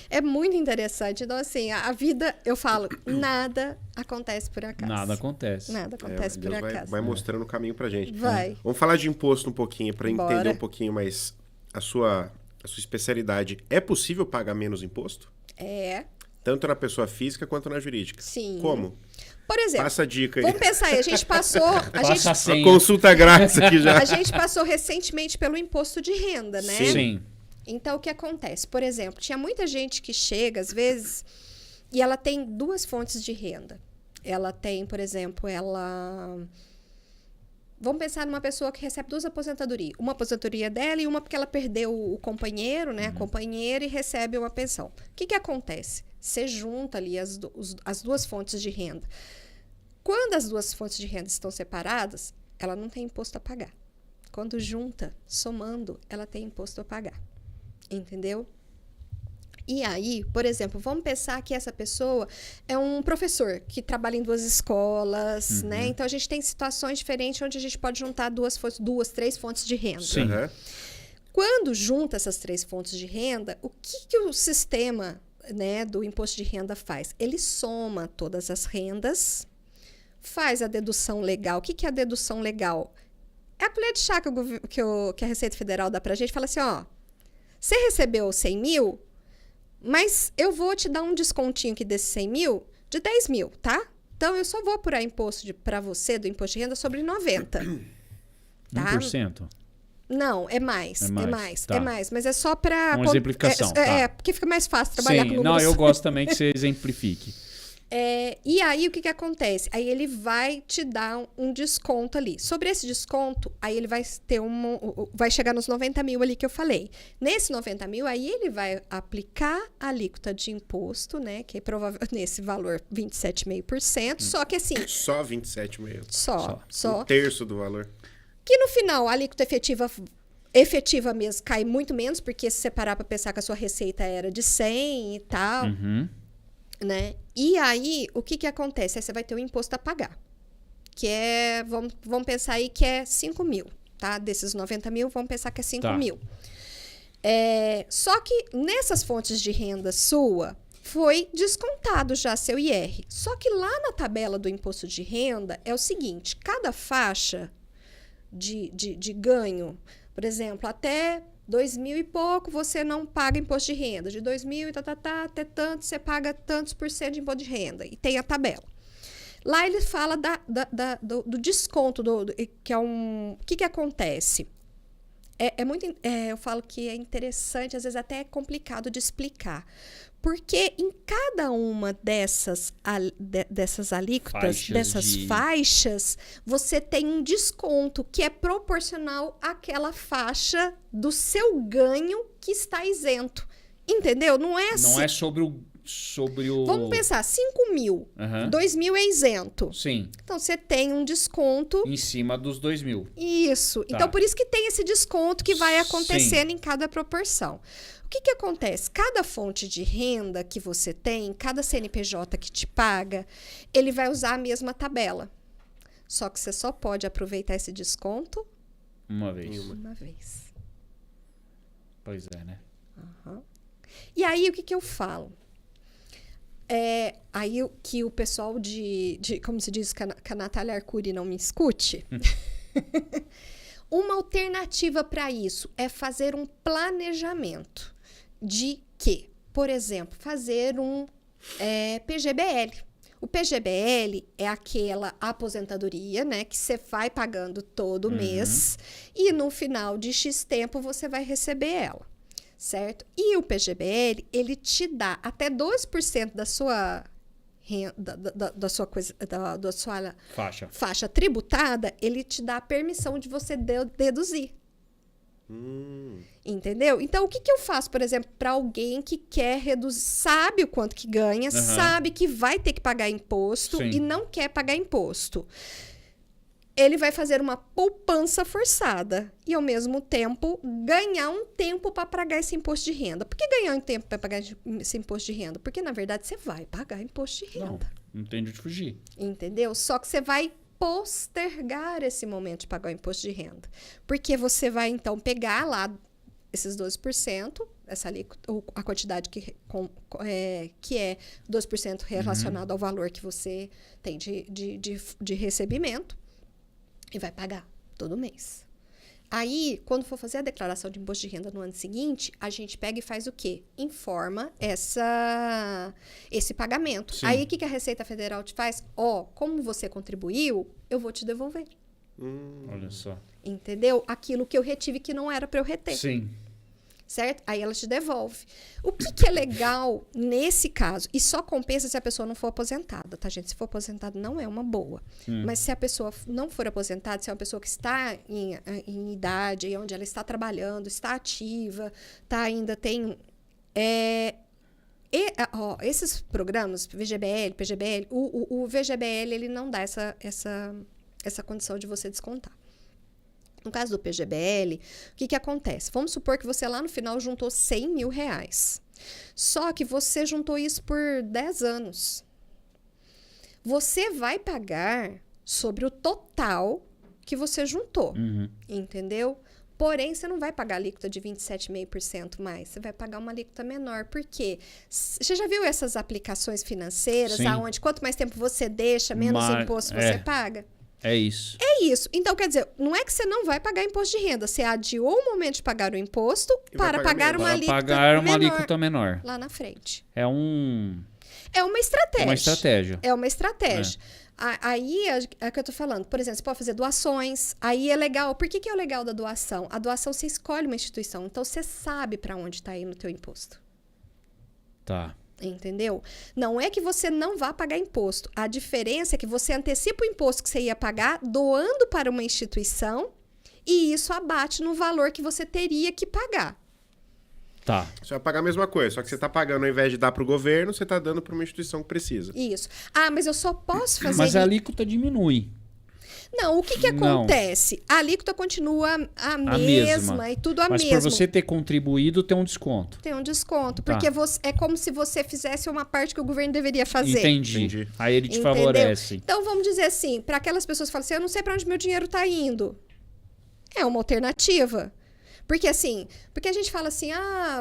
É muito interessante. Então, assim, a vida, eu falo, nada acontece por acaso. Nada acontece. Nada acontece por acaso. Vai mostrando o caminho pra gente. Vai. Vamos falar de imposto um pouquinho, pra entender um pouquinho mais a sua especialidade. É possível pagar menos imposto? É. Tanto na pessoa física quanto na jurídica. Sim. Como? Por exemplo, passa a dica aí. Vamos pensar aí, a gente passou... A consulta grátis aqui já. A gente passou recentemente pelo imposto de renda, né? Sim. Então, o que acontece? Por exemplo, tinha muita gente que chega, às vezes, e ela tem duas fontes de renda. Ela tem, por exemplo, Vamos pensar numa pessoa que recebe duas aposentadorias. Uma aposentadoria dela e uma porque ela perdeu o companheiro, né? A companheira e recebe uma pensão. O que acontece? Você junta ali as duas fontes de renda. Quando as duas fontes de renda estão separadas, ela não tem imposto a pagar. Quando junta, somando, ela tem imposto a pagar. Entendeu? E aí, por exemplo, vamos pensar que essa pessoa é um professor que trabalha em duas escolas, né? Então, a gente tem situações diferentes onde a gente pode juntar duas, três fontes de renda. Sim. Quando junta essas três fontes de renda, o que o sistema, né, do imposto de renda faz? Ele soma todas as rendas, faz a dedução legal. O que é a dedução legal? É a colher de chá que a Receita Federal dá pra gente. Fala assim, ó, você recebeu 100 mil, mas eu vou te dar um descontinho aqui desses 100 mil de 10 mil, tá? Então, eu só vou apurar imposto para você do imposto de renda sobre 90. Tá? 1%? Não, é mais. Tá. É mais. Mas é só para... Uma exemplificação. Porque fica mais fácil trabalhar com números. Não, eu gosto também que você exemplifique. E aí, o que acontece? Aí ele vai te dar um desconto ali. Sobre esse desconto, aí ele vai ter vai chegar nos 90 mil ali que eu falei. Nesse 90 mil, aí ele vai aplicar a alíquota de imposto, né? Que é provável nesse valor 27,5%. Só que assim... Só 27,5%. Só. Um terço do valor. Que no final, a alíquota efetiva mesmo cai muito menos, porque se você parar para pensar que a sua receita era de 100 e tal... Né? E aí, o que acontece? Aí você vai ter o imposto a pagar. Que é, vamos pensar aí que é 5 mil, tá? Desses 90 mil, vamos pensar que é 5 mil. Só que nessas fontes de renda sua, foi descontado já seu IR. Só que lá na tabela do imposto de renda, é o seguinte, cada faixa de ganho, por exemplo, até... 2.000 e pouco, você não paga imposto de renda. De 2.000 e até tanto, você paga tantos por cento de imposto de renda. E tem a tabela. Lá ele fala do desconto, que é o que acontece? Eu falo que é interessante, às vezes até é complicado de explicar. Porque em cada uma dessas alíquotas, faixas, você tem um desconto que é proporcional àquela faixa do seu ganho que está isento. Entendeu? Não é assim. Não é sobre sobre o... Vamos pensar, 5 mil, Aham. 2 mil é isento. Sim, Então, você tem um desconto. em cima dos 2.000. Isso. Tá. Então, por isso que tem esse desconto que vai Sim. acontecendo em cada proporção. O que acontece? Cada fonte de renda que você tem, cada CNPJ que te paga, ele vai usar a mesma tabela. Só que você só pode aproveitar esse desconto Uma vez. uma vez. Pois é, né? E aí, o que eu falo? Aí que o pessoal como se diz, que a Natália Arcuri não me escute. Uma alternativa para isso é fazer um planejamento de quê? Por exemplo, fazer um PGBL. O PGBL é aquela aposentadoria, né, que você vai pagando todo mês e no final de X tempo você vai receber ela, certo? E o PGBL, ele te dá até 2% da sua renda, da sua faixa tributada, ele te dá a permissão de você deduzir. Entendeu? Então, o que eu faço, por exemplo, para alguém que quer reduzir, sabe o quanto que ganha, sabe que vai ter que pagar imposto Sim. e não quer pagar imposto? Ele vai fazer uma poupança forçada e, ao mesmo tempo, ganhar um tempo para pagar esse imposto de renda. Por que ganhar um tempo para pagar esse imposto de renda? Porque, na verdade, você vai pagar imposto de renda. Não tem de onde fugir. Entendeu? Só que você vai postergar esse momento de pagar o imposto de renda. Porque você vai, então, pegar lá esses 12%, essa ali, a quantidade que é 12% relacionado ao valor que você tem de recebimento, e vai pagar todo mês. Aí, quando for fazer a declaração de imposto de renda no ano seguinte, a gente pega e faz o quê? Informa esse pagamento. Sim. Aí, o que a Receita Federal te faz? Como você contribuiu, eu vou te devolver. Olha só. Entendeu? Aquilo que eu retive que não era para eu reter. Sim. Certo? Aí ela te devolve. O que é legal nesse caso? E só compensa se a pessoa não for aposentada, tá, gente? Se for aposentada, não é uma boa. Mas se a pessoa não for aposentada, se é uma pessoa que está em idade, onde ela está trabalhando, está ativa, ainda tem... esses programas, VGBL, PGBL, o VGBL, ele não dá essa condição de você descontar. No caso do PGBL, o que acontece? Vamos supor que você lá no final juntou 100 mil reais. Só que você juntou isso por 10 anos. Você vai pagar sobre o total que você juntou. Entendeu? Porém, você não vai pagar a alíquota de 27,5% mais. Você vai pagar uma alíquota menor. Por quê? Você já viu essas aplicações financeiras, onde quanto mais tempo você deixa, menos imposto você paga? É isso. É isso. Então, quer dizer, não é que você não vai pagar imposto de renda. Você adiou o momento de pagar o imposto para pagar uma alíquota menor lá na frente. É uma estratégia. É uma estratégia. Aí é o que eu tô falando. Por exemplo, você pode fazer doações. Aí é legal. Por que é o legal da doação? A doação, você escolhe uma instituição. Então, você sabe para onde está indo o teu imposto. Tá. Entendeu? Não é que você não vá pagar imposto. A diferença é que você antecipa o imposto que você ia pagar doando para uma instituição e isso abate no valor que você teria que pagar. Tá. Você vai pagar a mesma coisa, só que você está pagando, ao invés de dar para o governo, você está dando para uma instituição que precisa. Isso. Mas eu só posso fazer... Mas a alíquota diminui. Não, o que acontece? A alíquota continua a mesma e tudo a mesma. Mas por você ter contribuído, tem um desconto. Tem um desconto, porque é como se você fizesse uma parte que o governo deveria fazer. Entendi. Aí ele te favorece. Então, vamos dizer assim, para aquelas pessoas que falam assim, eu não sei para onde meu dinheiro está indo. É uma alternativa. Porque a gente fala assim,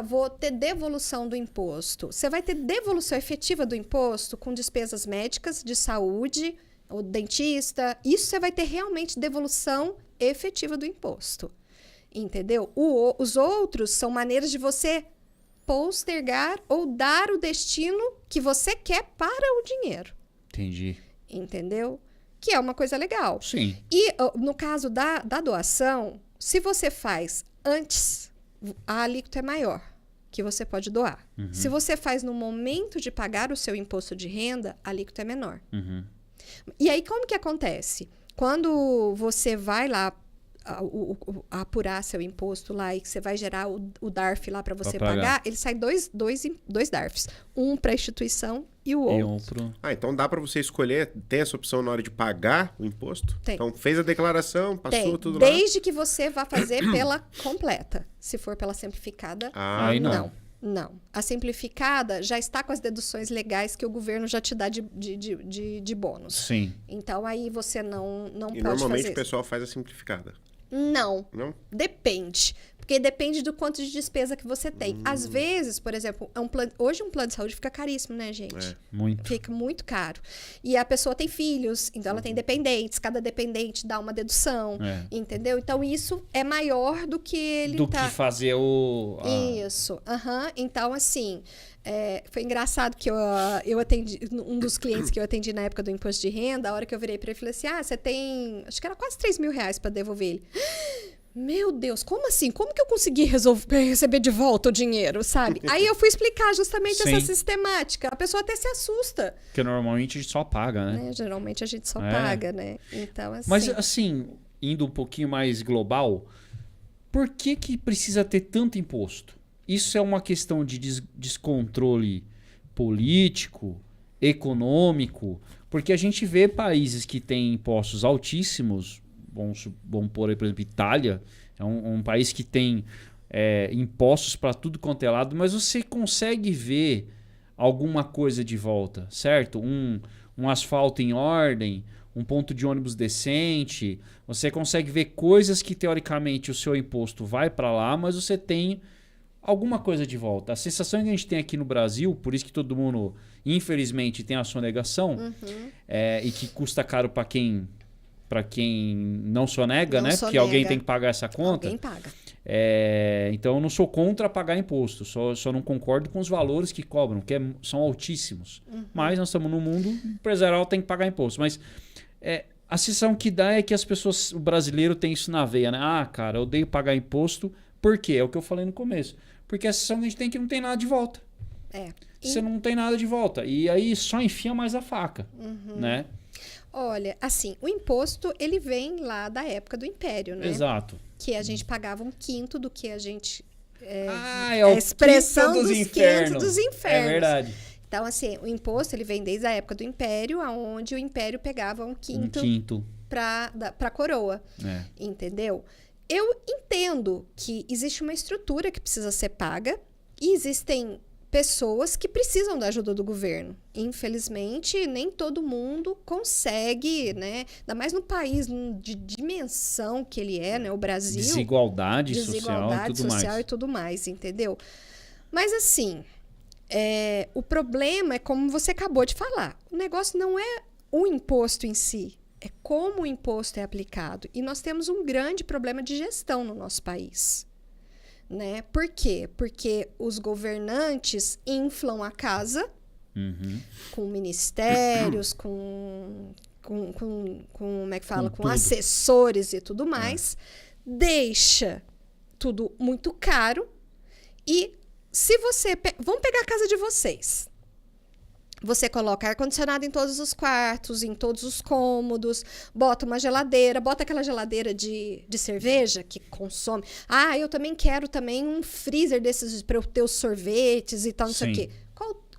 vou ter devolução do imposto. Você vai ter devolução efetiva do imposto com despesas médicas, de saúde, o dentista, isso você vai ter realmente devolução efetiva do imposto. Entendeu? Os outros são maneiras de você postergar ou dar o destino que você quer para o dinheiro. Entendi. Entendeu? Que é uma coisa legal. Sim. E no caso da doação, se você faz antes, a alíquota é maior que você pode doar. Se você faz no momento de pagar o seu imposto de renda, a alíquota é menor. E aí, como que acontece? Quando você vai lá apurar seu imposto lá e que você vai gerar o DARF lá para você Pra pagar. pagar, ele sai dois DARFs. Um para a instituição e o E outro. outro. Então dá para você escolher, tem essa opção na hora de pagar o imposto? Tem. Então fez a declaração, passou Tem, tudo lá. desde que você vá fazer pela completa. Se for pela simplificada, Aí não. não. A simplificada já está com as deduções legais que o governo já te dá de bônus. Sim. Então aí você não E pode normalmente fazer o isso. pessoal faz a simplificada. Não. Não? Depende. Porque depende do quanto de despesa que você tem. Às vezes, por exemplo, hoje um plano de saúde fica caríssimo, né, gente? É. Muito. Fica muito caro. E a pessoa tem filhos, então ela tem dependentes. Cada dependente dá uma dedução, entendeu? Então isso é maior do que ele Do que fazer o... Isso. Então, assim, foi engraçado que eu atendi, um dos clientes que eu atendi na época do imposto de renda, a hora que eu virei para ele, falei assim, você tem, acho que era quase R$3.000 para devolver ele. Meu Deus, como assim? Como que eu consegui receber de volta o dinheiro, sabe? Aí eu fui explicar justamente Sim. essa sistemática. A pessoa até se assusta, Porque normalmente a gente só paga, né? né? Geralmente a gente só paga, né? Então, assim... Mas assim, indo um pouquinho mais global, por que precisa ter tanto imposto? Isso é uma questão de descontrole político, econômico, porque a gente vê países que têm impostos altíssimos, vamos pôr aí, por exemplo, Itália, é um país que tem impostos para tudo quanto é lado, mas você consegue ver alguma coisa de volta, certo? Um asfalto em ordem, um ponto de ônibus decente, você consegue ver coisas que teoricamente o seu imposto vai para lá, mas você tem alguma coisa de volta. A sensação que a gente tem aqui no Brasil, por isso que todo mundo, infelizmente, tem a sonegação, e que custa caro para quem não sonega, Não né? sonega. Porque alguém tem que pagar essa conta. Alguém paga. Então eu não sou contra pagar imposto, só não concordo com os valores que cobram, que são altíssimos. Mas nós estamos num mundo, o empresarial tem que pagar imposto. Mas a sensação que dá é que as pessoas, o brasileiro tem isso na veia, né? Cara, eu odeio pagar imposto, por quê? É o que eu falei no começo. Porque a sensação que a gente tem é que não tem nada de volta. Você não tem nada de volta. E aí só enfia mais a faca, né? Olha, assim, o imposto, ele vem lá da época do Império, né? Exato. Que a gente pagava 1/5 do que a gente... É a o expressão quinto dos infernos. quintos dos É infernos. verdade. Então, assim, o imposto, ele vem desde a época do Império, onde o Império pegava 1/5 Um quinto. para a coroa, entendeu? Eu entendo que existe uma estrutura que precisa ser paga e existem pessoas que precisam da ajuda do governo. Infelizmente, nem todo mundo consegue, né? Ainda mais no país de dimensão que ele é, né? O Brasil. Desigualdade social e tudo mais, entendeu? Mas assim, o problema é como você acabou de falar. O negócio não é o imposto em si, é como o imposto é aplicado. E nós temos um grande problema de gestão no nosso país. Né? Por quê? Porque os governantes inflam a casa com ministérios, com como é que fala? Com assessores e tudo mais, deixa tudo muito caro e se você... Vamos pegar a casa de vocês. Você coloca ar-condicionado em todos os quartos, em todos os cômodos, bota uma geladeira, bota aquela geladeira de cerveja que consome. Eu também quero um freezer desses para eu ter os sorvetes e tal, não sei o quê.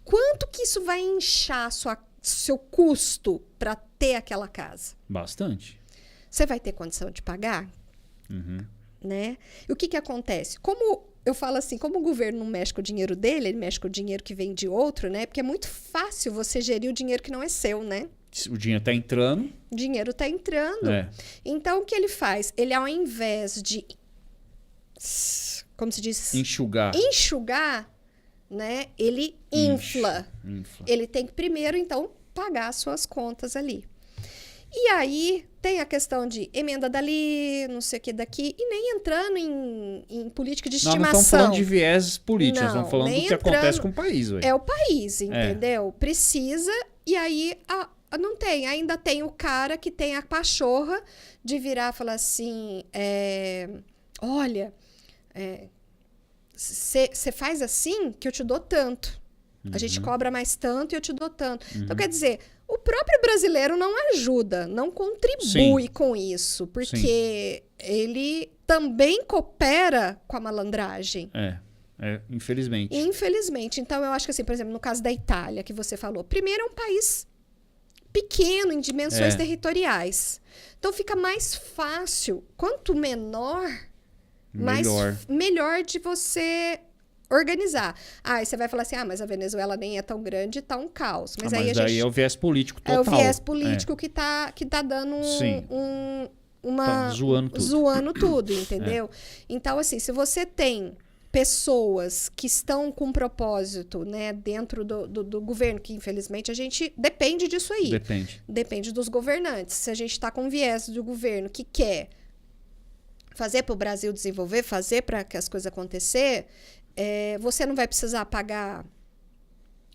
Quanto que isso vai inchar seu custo para ter aquela casa? Bastante. Você vai ter condição de pagar? Né? E o que acontece? Como... Eu falo assim, como o governo não mexe com o dinheiro dele, ele mexe com o dinheiro que vem de outro, né? Porque é muito fácil você gerir o dinheiro que não é seu, né? O dinheiro tá entrando. O dinheiro tá entrando. Então, o que ele faz? Ele, ao invés de... Como se diz? Enxugar, né? Ele infla. Ele tem que primeiro, então, pagar as suas contas ali. E aí, tem a questão de emenda dali, não sei o que daqui, e nem entrando em política de estimação. Nós não estamos falando de viés políticos, nós estamos falando do que acontece com o país. É o país, entendeu? Precisa, e aí não tem. Ainda tem o cara que tem a pachorra de virar e falar assim, olha, você faz assim que eu te dou tanto. A gente cobra mais tanto e eu te dou tanto. Então, quer dizer, o próprio brasileiro não ajuda, não contribui com isso, porque ele também coopera com a malandragem. Infelizmente. Infelizmente. Então, eu acho que, assim, por exemplo, no caso da Itália, que você falou, primeiro é um país pequeno em dimensões territoriais. Então, fica mais fácil. Quanto menor, melhor de você organizar. Aí você vai falar assim, mas a Venezuela nem é tão grande e tá um caos. Mas aí daí é o viés político total. É o viés político que tá dando tá zoando tudo, entendeu? Então, assim, se você tem pessoas que estão com propósito, né, dentro do governo, que infelizmente a gente depende disso aí. Depende dos governantes. Se a gente está com viés do governo que quer fazer para o Brasil desenvolver, fazer para que as coisas acontecer, você não vai precisar pagar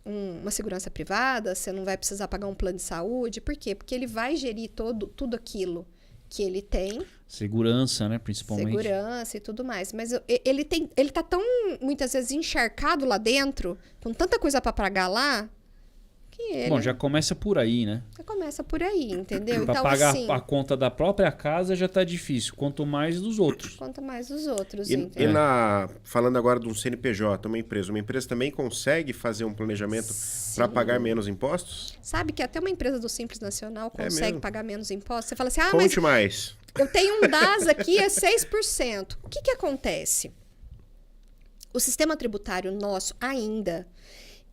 uma segurança privada, você não vai precisar pagar um plano de saúde. Por quê? Porque ele vai gerir tudo aquilo que ele tem. Segurança, né, principalmente. Segurança e tudo mais. Mas ele tá tão, muitas vezes, encharcado lá dentro, com tanta coisa para pagar lá, que ele... Bom, já começa por aí, né? Já começa por aí, entendeu? Para então, pagar assim, a conta da própria casa já tá difícil, quanto mais dos outros. Quanto mais dos outros, E entendeu? falando agora de um CNPJ, uma empresa também consegue fazer um planejamento para pagar menos impostos? Sabe que até uma empresa do Simples Nacional consegue mesmo? pagar menos impostos? Você fala assim, Conte mais. eu tenho um DAS aqui, é 6%. O que acontece? O sistema tributário nosso ainda,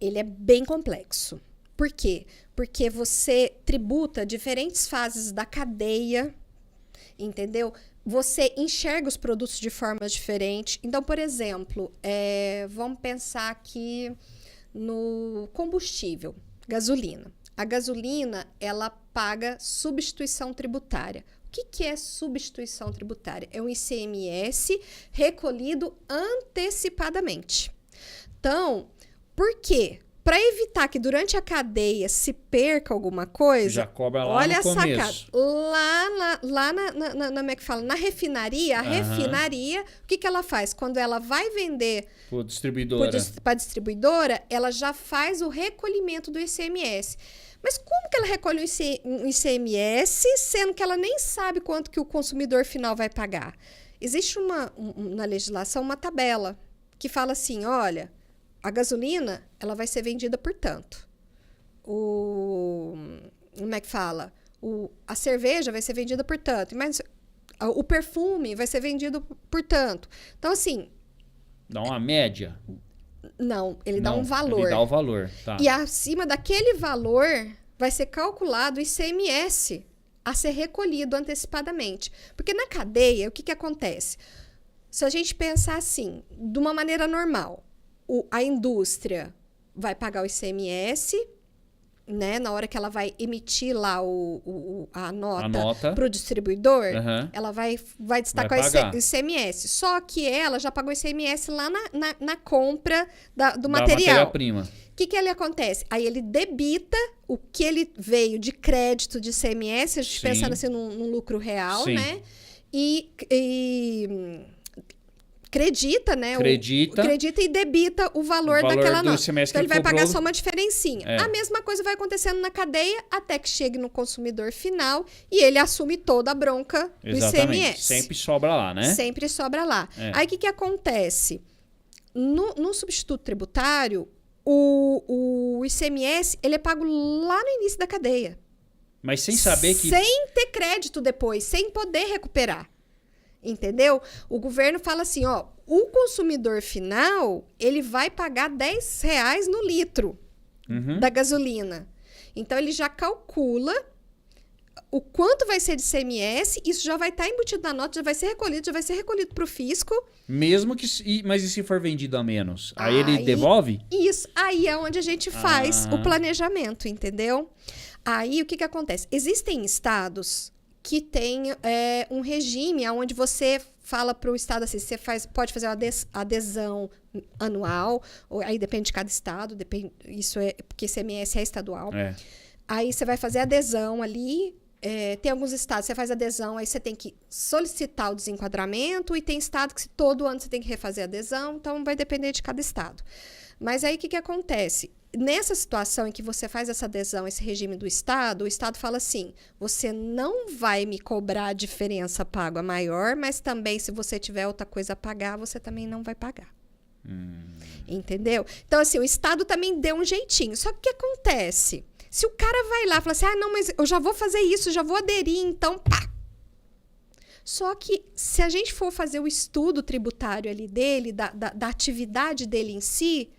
ele é bem complexo. Por quê? Porque você tributa diferentes fases da cadeia, entendeu? Você enxerga os produtos de forma diferente. Então, por exemplo, vamos pensar aqui no combustível, gasolina. A gasolina, ela paga substituição tributária. O que é substituição tributária? É um ICMS recolhido antecipadamente. Então, por quê? Para evitar que durante a cadeia se perca alguma coisa, já cobra lá olha no começo. Sacada. Lá como é que fala? Na refinaria, refinaria, o que ela faz? Quando ela vai vender para a distribuidora, ela já faz o recolhimento do ICMS. Mas como que ela recolhe um ICMS, sendo que ela nem sabe quanto que o consumidor final vai pagar? Existe na legislação uma tabela que fala assim, olha, a gasolina, ela vai ser vendida por tanto. Como é que fala? A cerveja vai ser vendida por tanto. Mas o perfume vai ser vendido por tanto. Então, assim... Dá uma média? Não, ele dá um valor. Ele dá o valor, tá. E acima daquele valor vai ser calculado o ICMS a ser recolhido antecipadamente. Porque na cadeia, o que acontece? Se a gente pensar assim, de uma maneira normal, a indústria vai pagar o ICMS, né? Na hora que ela vai emitir lá a nota para o distribuidor, ela vai destacar o ICMS. Só que ela já pagou o ICMS lá na compra do material. Matéria-prima. O que ele acontece? Aí ele debita o que ele veio de crédito de ICMS, a gente pensando assim num lucro real, né? E acredita, né? Acredita e debita o valor daquela nota. Então, ele vai pagar só uma diferencinha. A mesma coisa vai acontecendo na cadeia até que chegue no consumidor final e ele assume toda a bronca do ICMS. Sempre sobra lá, né? Sempre sobra lá. Aí, o que acontece? No substituto tributário, o ICMS, ele é pago lá no início da cadeia. Mas sem saber que... Sem ter crédito depois, sem poder recuperar. Entendeu? O governo fala assim, ó, o consumidor final, ele vai pagar R$10 no litro da gasolina. Então, ele já calcula o quanto vai ser de ICMS, isso já vai estar embutido na nota, já vai ser recolhido para o fisco. Mesmo que... Mas e se for vendido a menos? Aí ele devolve? Isso. Aí é onde a gente faz o planejamento, entendeu? Aí, o que acontece? Existem estados que tem um regime onde você fala para o estado assim, você pode fazer uma adesão anual, ou aí depende de cada estado, isso é porque ICMS é estadual. Aí você vai fazer adesão ali, tem alguns estados, você faz adesão, aí você tem que solicitar o desenquadramento, e tem estado que todo ano você tem que refazer a adesão, então vai depender de cada estado. Mas aí o que acontece? Nessa situação em que você faz essa adesão a esse regime do Estado, o Estado fala assim, você não vai me cobrar a diferença pago a maior, mas também se você tiver outra coisa a pagar, você também não vai pagar. Entendeu? Então, assim, o Estado também deu um jeitinho. Só que o que acontece? Se o cara vai lá e fala assim, não, mas eu já vou fazer isso, já vou aderir, então pá. Só que se a gente for fazer o estudo tributário ali dele, da atividade dele em si,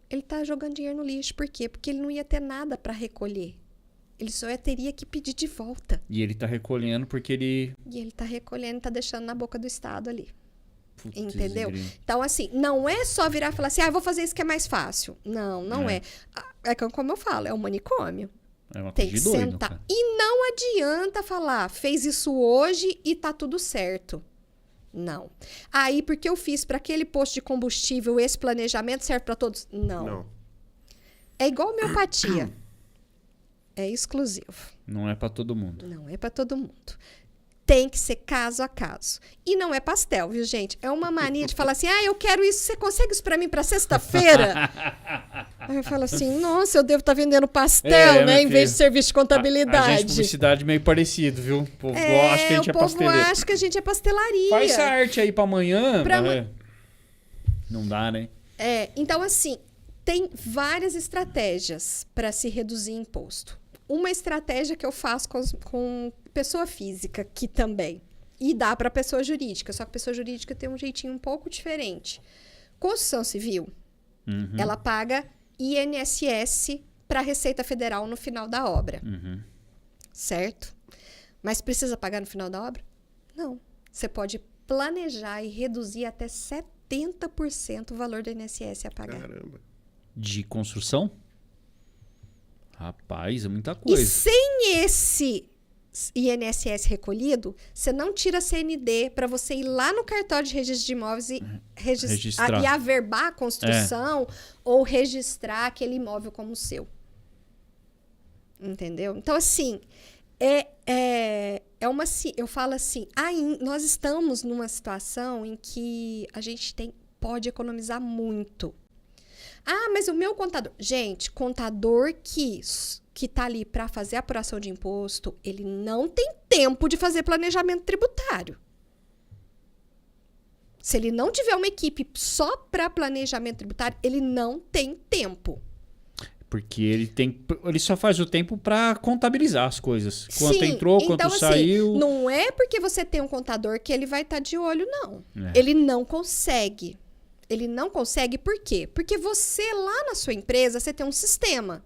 ele tá jogando dinheiro no lixo. Por quê? Porque ele não ia ter nada para recolher. Ele só teria que pedir de volta. E ele tá recolhendo porque ele... E ele tá recolhendo e tá deixando na boca do Estado ali. Putz, Entendeu? Então, assim, não é só virar e falar assim, eu vou fazer isso que é mais fácil. Não é. É como eu falo, é um manicômio. É uma Tem coisa que de doido, sentar. cara. E não adianta falar, fez isso hoje e tá tudo certo. Não. Aí, porque eu fiz para aquele posto de combustível, esse planejamento serve para todos? Não. É igual homeopatia. É exclusivo. Não é pra todo mundo. Não é para todo mundo. Tem que ser caso a caso. E não é pastel, viu, gente? É uma mania de falar assim, eu quero isso, você consegue isso para mim para sexta-feira? Aí eu falo assim, nossa, eu devo estar vendendo pastel, né? Em vez de serviço de contabilidade. A gente publicidade meio parecido, viu? O povo acha que a gente é pasteleiro. O povo acha que a gente é pastelaria. Faz essa arte aí pra amanhã. Pra Não dá, né? Então, assim, tem várias estratégias para se reduzir imposto. Uma estratégia que eu faço com pessoa física, que também. E dá para pessoa jurídica, só que pessoa jurídica tem um jeitinho um pouco diferente. Construção civil, ela paga INSS para a Receita Federal no final da obra. Certo? Mas precisa pagar no final da obra? Não. Você pode planejar e reduzir até 70% o valor do INSS a pagar. Caramba. De construção? Rapaz, é muita coisa. E sem esse INSS recolhido, você não tira CND para você ir lá no cartório de registro de imóveis e registrar. E averbar a construção ou registrar aquele imóvel como seu. Entendeu? Então, assim, eu falo assim, nós estamos numa situação em que a gente pode economizar muito. Mas o meu contador... Gente, contador que tá ali para fazer apuração de imposto, ele não tem tempo de fazer planejamento tributário. Se ele não tiver uma equipe só para planejamento tributário, ele não tem tempo. Porque ele só faz o tempo para contabilizar as coisas. Quanto entrou, quanto então, saiu. Assim, não é porque você tem um contador que ele vai estar de olho, não. Ele não consegue. Ele não consegue por quê? Porque você lá na sua empresa, você tem um sistema.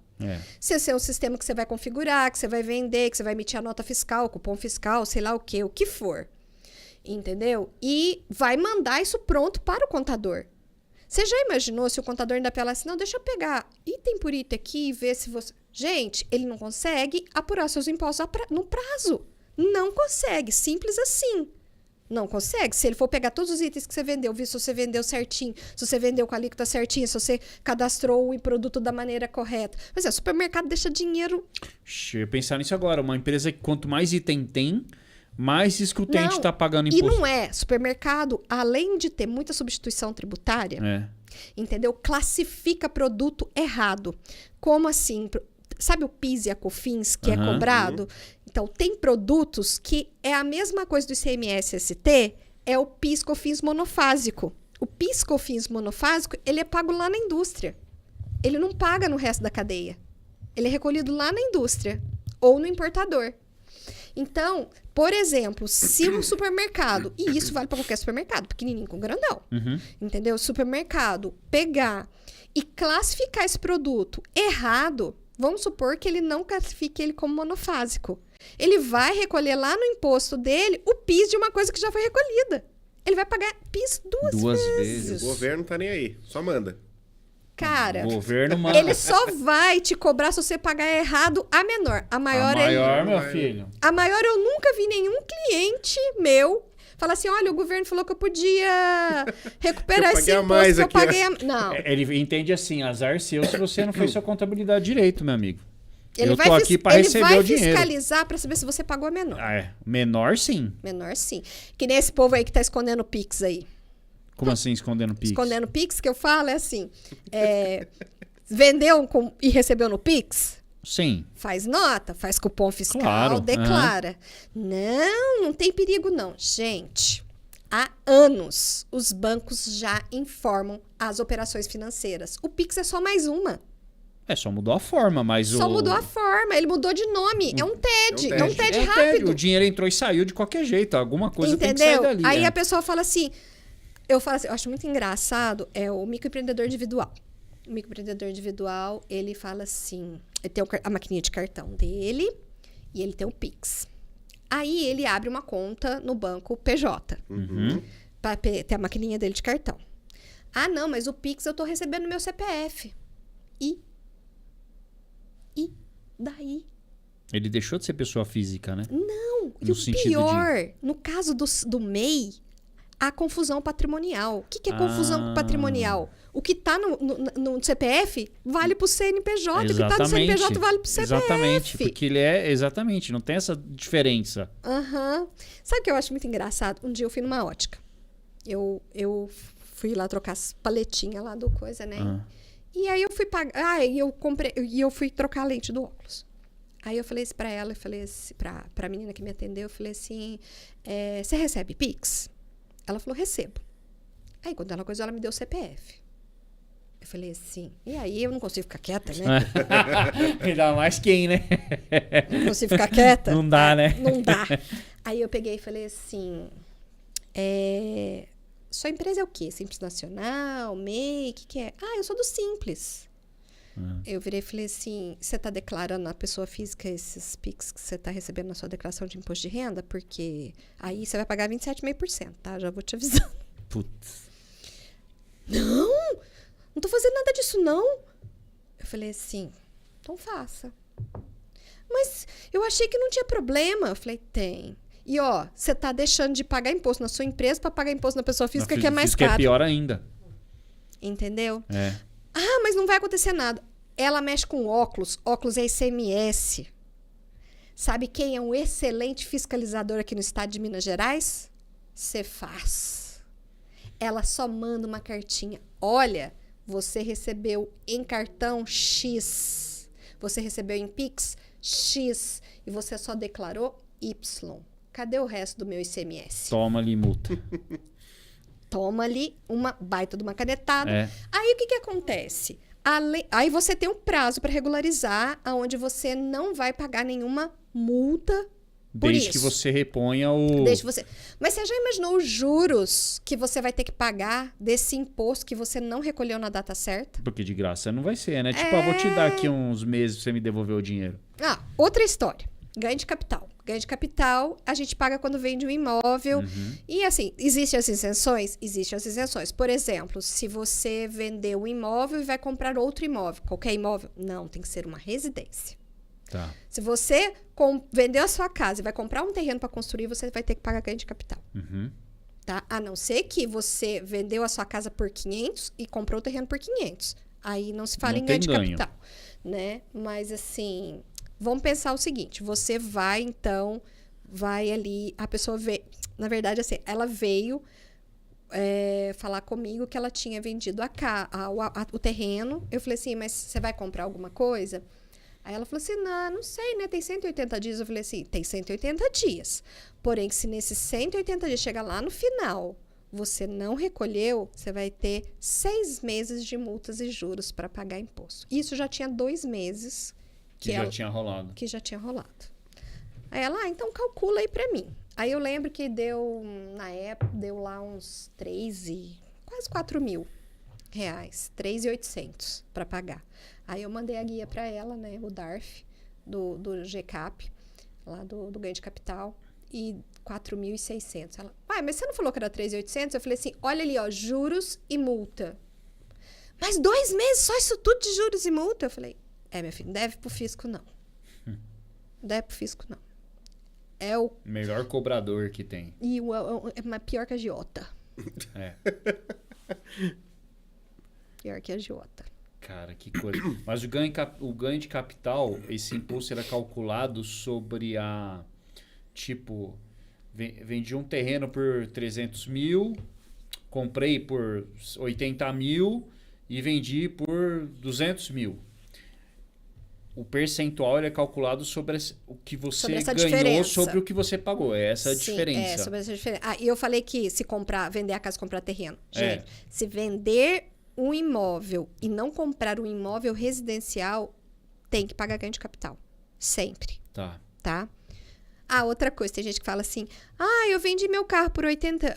Você tem um sistema que você vai configurar, que você vai vender, que você vai emitir a nota fiscal, cupom fiscal, sei lá o que for. Entendeu? E vai mandar isso pronto para o contador. Você já imaginou se o contador ainda apela assim, não, deixa eu pegar item por item aqui e ver se você... Gente, ele não consegue apurar seus impostos no prazo. Não consegue, simples assim. Não consegue. Se ele for pegar todos os itens que você vendeu, ver se você vendeu certinho, se você vendeu com a alíquota certinha, se você cadastrou o produto da maneira correta. Mas o supermercado deixa dinheiro... Eu ia pensar nisso agora. Uma empresa que quanto mais item tem, mais isso que o cliente está pagando imposto. E não é. Supermercado, além de ter muita substituição tributária, entendeu? Classifica produto errado. Como assim? Sabe o PIS e a COFINS que é cobrado? Então, tem produtos que é a mesma coisa do ICMS-ST, é o PIS-COFINS monofásico. O PIS-COFINS monofásico, ele é pago lá na indústria. Ele não paga no resto da cadeia. Ele é recolhido lá na indústria ou no importador. Então, por exemplo, se um supermercado, e isso vale para qualquer supermercado, pequenininho com grandão, entendeu? O supermercado pegar e classificar esse produto errado, vamos supor que ele não classifique ele como monofásico. Ele vai recolher lá no imposto dele o PIS de uma coisa que já foi recolhida. Ele vai pagar PIS duas vezes. O governo tá nem aí, só manda. Cara, governo manda. Ele só vai te cobrar se você pagar errado a menor. A maior, meu filho. A maior eu nunca vi nenhum cliente meu falar assim, olha, o governo falou que eu podia recuperar esse imposto que eu paguei. Não. Ele entende assim, azar seu se você não fez sua contabilidade direito, meu amigo. Ele eu tô aqui para receber o dinheiro. Ele vai fiscalizar para saber se você pagou a menor. Menor, sim. Menor, sim. Que nem esse povo aí que tá escondendo o Pix aí. Como assim, escondendo Pix? Escondendo Pix, que eu falo é assim, vendeu e recebeu no Pix? Sim. Faz nota, faz cupom fiscal, Claro, declara. Não tem perigo não. Gente, há anos os bancos já informam as operações financeiras. O Pix é só mais uma. Só mudou a forma, mas Só mudou a forma, ele mudou de nome. É um TED, é um TED rápido. O dinheiro entrou e saiu de qualquer jeito. Alguma coisa tem que Entendeu? sair dali. Aí a pessoa fala assim, eu acho muito engraçado, o microempreendedor individual. O microempreendedor individual, ele fala assim, ele tem a maquininha de cartão dele e ele tem o Pix. Aí ele abre uma conta no banco PJ, para ter a maquininha dele de cartão. Ah, não, mas o Pix eu tô recebendo no meu CPF. E daí? Ele deixou de ser pessoa física, né? Não, e o pior, no caso do MEI, a confusão patrimonial. O que é confusão patrimonial? O que está no CPF vale para o CNPJ, o que está no CNPJ vale para o CPF. Exatamente, porque ele exatamente, não tem essa diferença. Sabe o que eu acho muito engraçado? Um dia eu fui numa ótica. Eu fui lá trocar as paletinhas lá do coisa, né? E aí eu fui pagar, eu fui trocar a lente do óculos. Aí eu falei assim pra ela, eu falei assim, pra menina que me atendeu, eu falei assim, você recebe Pix? Ela falou, recebo. Aí quando ela coisou, ela me deu o CPF. Eu falei assim, e aí eu não consigo ficar quieta, né? Ainda mais quem, né? Não consigo ficar quieta. Não dá, né? Não dá. Aí eu peguei e falei assim, sua empresa é o quê? Simples Nacional, MEI, o que é? Ah, eu sou do Simples. Eu virei e falei assim, você está declarando na pessoa física esses PIX que você está recebendo na sua declaração de imposto de renda? Porque aí você vai pagar 27,5%, tá? Já vou te avisando. Putz. Não tô fazendo nada disso, não. Eu falei assim, então faça. Mas eu achei que não tinha problema. Eu falei, tem. E ó, você tá deixando de pagar imposto na sua empresa para pagar imposto na pessoa física, que é mais caro. Que é pior ainda. Entendeu? Ah, mas não vai acontecer nada. Ela mexe com óculos é ICMS. Sabe quem é um excelente fiscalizador aqui no estado de Minas Gerais? Cefaz. Ela só manda uma cartinha. Olha, você recebeu em cartão X. Você recebeu em Pix X. E você só declarou Y. Cadê o resto do meu ICMS? Toma ali multa. Toma ali uma baita de uma canetada. Aí o que acontece? Aí você tem um prazo para regularizar, onde você não vai pagar nenhuma multa por Desde isso. que você reponha o... Mas você já imaginou os juros que você vai ter que pagar desse imposto que você não recolheu na data certa? Porque de graça não vai ser, né? Tipo, vou te dar aqui uns meses pra você me devolver o dinheiro. Outra história. Ganho de capital. Ganho de capital, a gente paga quando vende um imóvel. E assim, existem as isenções? Existem as isenções. Por exemplo, se você vender um imóvel e vai comprar outro imóvel, qualquer imóvel? Não, tem que ser uma residência. Tá. Se você vendeu a sua casa e vai comprar um terreno para construir, você vai ter que pagar ganho de capital. Tá? A não ser que você vendeu a sua casa por 500 e comprou o terreno por 500. Aí não se fala em ganho de capital. Né? Mas assim... Vamos pensar o seguinte, você vai ali, a pessoa veio, na verdade assim, ela veio falar comigo que ela tinha vendido o terreno. Eu falei assim, mas você vai comprar alguma coisa? Aí ela falou assim, não sei, né, tem 180 dias. Eu falei assim, tem 180 dias, porém se nesses 180 dias chegar lá no final, você não recolheu, você vai ter 6 meses de multas e juros para pagar imposto. Isso já tinha 2 meses que já tinha rolado. Aí ela, então calcula aí pra mim. Aí eu lembro que na época, deu lá uns quase 4 mil reais, 3.800 pra pagar. Aí eu mandei a guia pra ela, né, o DARF, do GCAP, lá do ganho de capital, e 4.600. Ela, mas você não falou que era 3.800? Eu falei assim, olha ali, ó, juros e multa. Mas 2 meses, só isso tudo de juros e multa? Eu falei, minha filha, não deve pro fisco, não. Deve pro fisco, não. É o... melhor cobrador que tem. E é pior que a agiota. Pior que a agiota. Cara, que coisa. Mas o ganho de capital, esse imposto era calculado sobre a... Tipo, vendi um terreno por 300 mil, comprei por 80 mil e vendi por 200 mil. O percentual ele é calculado sobre o que você ganhou diferença. sobre o que você pagou. É essa a Sim, diferença. É, sobre essa diferença. Ah, e eu falei que se vender a casa, comprar terreno. É. Gente, se vender um imóvel e não comprar um imóvel residencial, tem que pagar ganho de capital. Sempre. Tá? Ah, outra coisa, tem gente que fala assim, eu vendi meu carro por 80,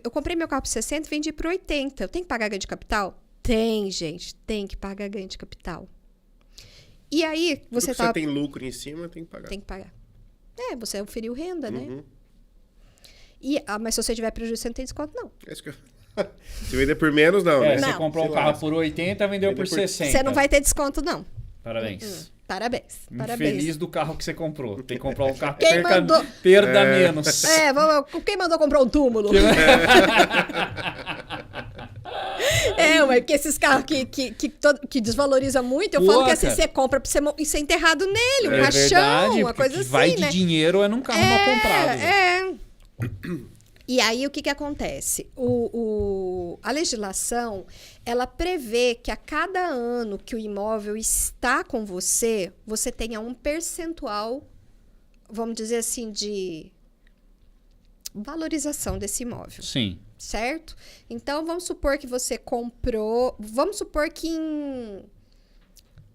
eu comprei meu carro por 60 e vendi por 80. Eu tenho que pagar ganho de capital? Tem, gente, tem que pagar ganho de capital. E aí, você tem lucro em cima, tem que pagar. Tem que pagar. Você oferiu renda, né? Uhum. Mas se você tiver prejuízo, você não tem desconto, não. É isso que eu... Se vender por menos, não, né? Você comprou um carro por 80, vendeu por 60. Você não vai ter desconto, não. Parabéns. Parabéns. Feliz do carro que você comprou. Tem que comprar um carro que perda menos. Quem mandou comprar um túmulo? Porque esses carros que desvaloriza muito, eu falo que assim, você compra pra você ser enterrado nele, um rachão, uma coisa assim, vai de dinheiro é num carro mal comprado. E aí, o que acontece? A legislação, ela prevê que a cada ano que o imóvel está com você, você tenha um percentual, vamos dizer assim, de valorização desse imóvel. Sim. Certo? Então, vamos supor que você comprou... Vamos supor que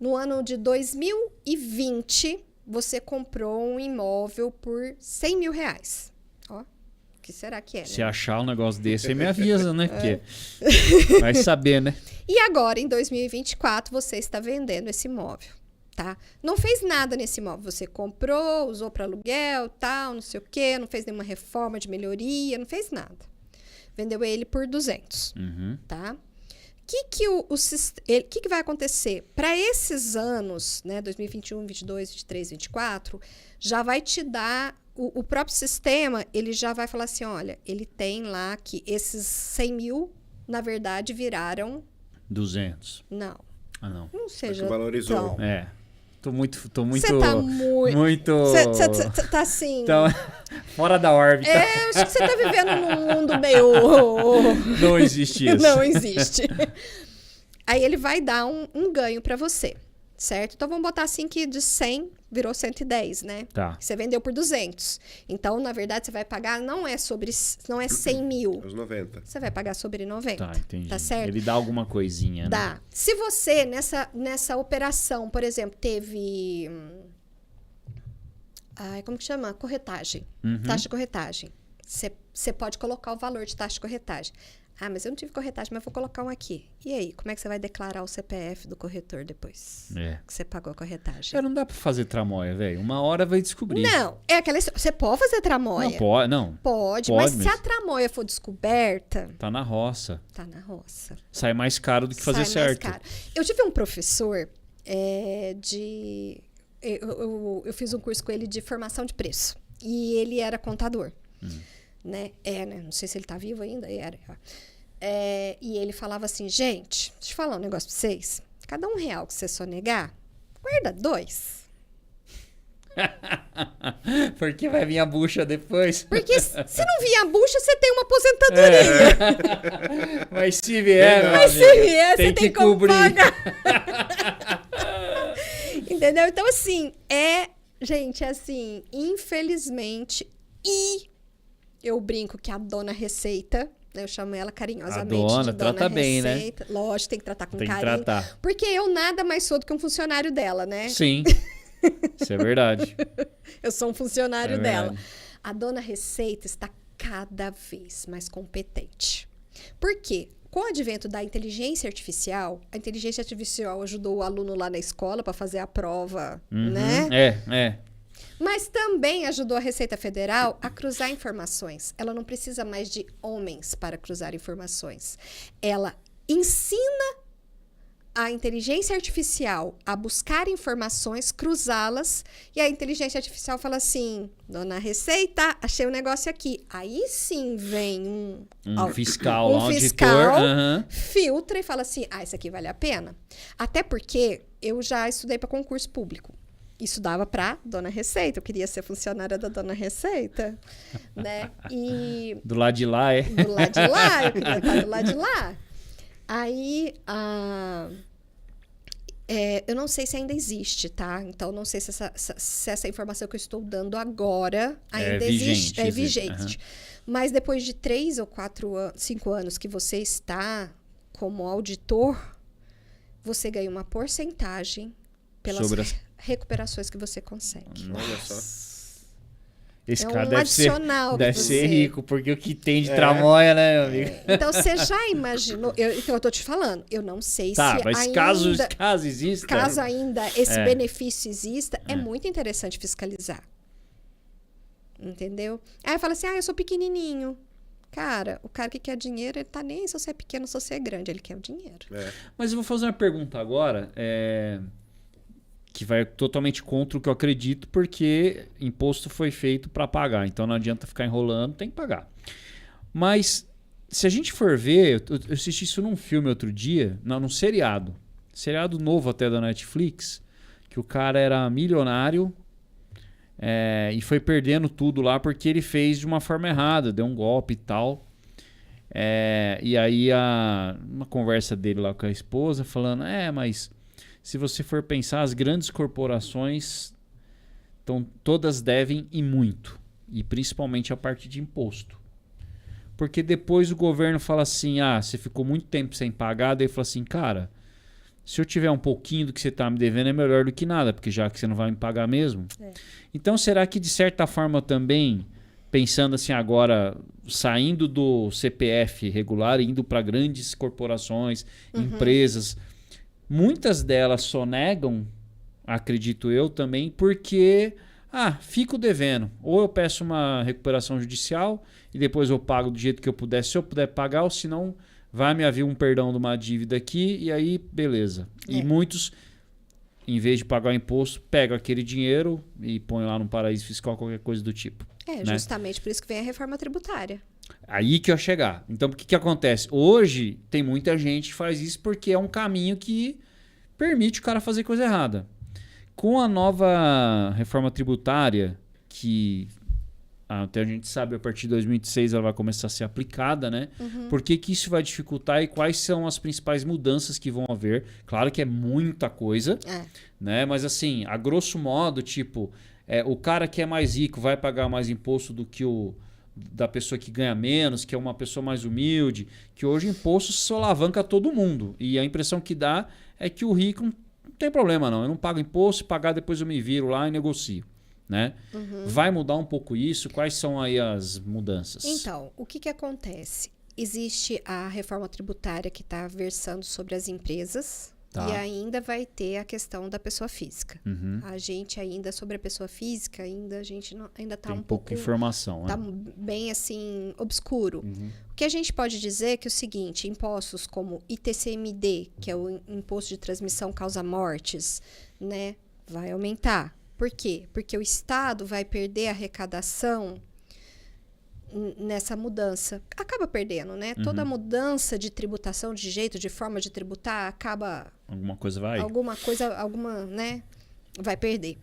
no ano de 2020, você comprou um imóvel por 100 mil reais. Ó, o que será que é, né? Se achar um negócio desse, você me avisa, né? Porque vai saber, né? E agora, em 2024, você está vendendo esse imóvel, tá? Não fez nada nesse imóvel. Você comprou, usou para aluguel, tal, não sei o quê, não fez nenhuma reforma de melhoria, não fez nada. Vendeu ele por 200, tá? O que vai acontecer? Para esses anos, né, 2021, 22, 23, 24, já vai te dar... O próprio sistema, ele já vai falar assim, olha, ele tem lá que esses 100 mil, na verdade, viraram... 200. Não. Ah, não. Não seja que valorizou. Então... Tô muito... Você tá muito... Você tá assim... Então, fora da órbita. Acho que você tá vivendo num mundo meio... Não existe isso. Não existe. Aí ele vai dar um ganho para você, certo? Então, vamos botar assim que de 100 virou 110, né? Tá. Você vendeu por 200. Então, na verdade, você vai pagar, não é 100 mil. Os 90. Você vai pagar sobre 90. Tá, entendi. Tá certo? Ele dá alguma coisinha, né? Dá. Se você, nessa operação, por exemplo, teve... como que chama? Corretagem. Taxa de corretagem. Você pode colocar o valor de taxa de corretagem. Mas eu não tive corretagem, mas vou colocar um aqui. E aí, como é que você vai declarar o CPF do corretor depois? Que você pagou a corretagem. Não dá pra fazer tramóia, velho. Uma hora vai descobrir. Não, é aquela história. Você pode fazer tramóia? Não pode, não. Pode, mas se a tramóia for descoberta... Tá na roça. Tá na roça. Sai mais caro do que fazer certo. Mais caro. Eu tive um professor eu fiz um curso com ele de formação de preço. E ele era contador. Né? Não sei se ele tá vivo ainda. E ele falava assim, gente, deixa eu falar um negócio pra vocês. Cada R$1 que você sonegar, guarda 2. Porque vai vir a bucha depois. Porque se não vier a bucha, você tem uma aposentadoria. Mas se vier, você tem que cobrir. Entendeu? Então, assim, gente, assim, infelizmente, eu brinco que a dona Receita, né, eu chamo ela carinhosamente de dona trata bem, Receita. Né? Lógico, tem que tratar com carinho. Tratar. Porque eu nada mais sou do que um funcionário dela, né? Sim, isso é verdade. Eu sou um funcionário dela. A dona Receita está cada vez mais competente. Por quê? Com o advento da inteligência artificial, a inteligência artificial ajudou o aluno lá na escola para fazer a prova, né? Mas também ajudou a Receita Federal a cruzar informações. Ela não precisa mais de homens para cruzar informações. Ela ensina a inteligência artificial a buscar informações, cruzá-las, e a inteligência artificial fala assim, dona Receita, achei um negócio aqui. Aí sim vem um fiscal, um auditor, fiscal, filtra e fala assim, isso aqui vale a pena. Até porque eu já estudei para concurso público. Isso dava para Dona Receita. Eu queria ser funcionária da Dona Receita, né? E Do lado de lá, é? do lado de lá, eu queria estar do lado de lá. Aí, eu não sei se ainda existe, tá? Então, não sei se essa informação que eu estou dando agora ainda existe. É vigente. Mas depois de 3 ou 5 anos que você está como auditor, você ganha uma porcentagem pelas recuperações que você consegue. Olha só. Esse é cara um deve adicional. Deve ser rico, porque o que tem de tramóia, né, meu amigo? Então, você já imaginou... Então, eu tô te falando. Eu não sei se mas ainda... caso exista... Caso ainda esse benefício exista, é muito interessante fiscalizar. Entendeu? Aí fala assim, eu sou pequenininho. Cara, o cara que quer dinheiro, ele tá nem se você é pequeno ou se você é grande, ele quer o dinheiro. Mas eu vou fazer uma pergunta agora, que vai totalmente contra o que eu acredito, porque imposto foi feito para pagar, então não adianta ficar enrolando, tem que pagar. Mas se a gente for ver, eu assisti isso num filme outro dia, num seriado novo até da Netflix, que o cara era milionário, e foi perdendo tudo lá porque ele fez de uma forma errada, deu um golpe e tal. E aí uma conversa dele lá com a esposa falando, mas se você for pensar, as grandes corporações todas devem e muito, e principalmente a parte de imposto. Porque depois o governo fala assim, você ficou muito tempo sem pagar, daí fala assim, cara, se eu tiver um pouquinho do que você está me devendo é melhor do que nada, porque já que você não vai me pagar mesmo. Então, será que de certa forma também, pensando assim agora, saindo do CPF regular, indo para grandes corporações, empresas, muitas delas sonegam, acredito eu também, porque fico devendo. Ou eu peço uma recuperação judicial e depois eu pago do jeito que eu puder, se eu puder pagar, ou se não, vai me haver um perdão de uma dívida aqui e aí, beleza. E muitos, em vez de pagar o imposto, pegam aquele dinheiro e põe lá num paraíso fiscal, qualquer coisa do tipo. Justamente por isso que vem a reforma tributária. Aí que eu ia chegar. Então, o que acontece? Hoje, tem muita gente que faz isso porque é um caminho que permite o cara fazer coisa errada. Com a nova reforma tributária, que até a gente sabe, a partir de 2026 ela vai começar a ser aplicada, né? Por que isso vai dificultar e quais são as principais mudanças que vão haver? Claro que é muita coisa, né? Mas assim, a grosso modo, tipo, o cara que é mais rico vai pagar mais imposto do que da pessoa que ganha menos, que é uma pessoa mais humilde, que hoje o imposto só alavanca todo mundo. E a impressão que dá é que o rico não tem problema não, eu não pago imposto, se pagar depois eu me viro lá e negocio. Né? Vai mudar um pouco isso? Quais são aí as mudanças? Então, o que acontece? Existe a reforma tributária que está versando sobre as empresas e ainda vai ter a questão da pessoa física. A gente ainda, sobre a pessoa física, a gente ainda está um pouco de informação. Está bem assim, obscuro. O que a gente pode dizer é que é o seguinte, impostos como ITCMD, que é o Imposto de Transmissão Causa Mortes, né, vai aumentar. Por quê? Porque o Estado vai perder a arrecadação nessa mudança. Acaba perdendo, né? Toda mudança de tributação, de jeito, de forma de tributar, acaba... Alguma coisa vai? Né? Vai perder.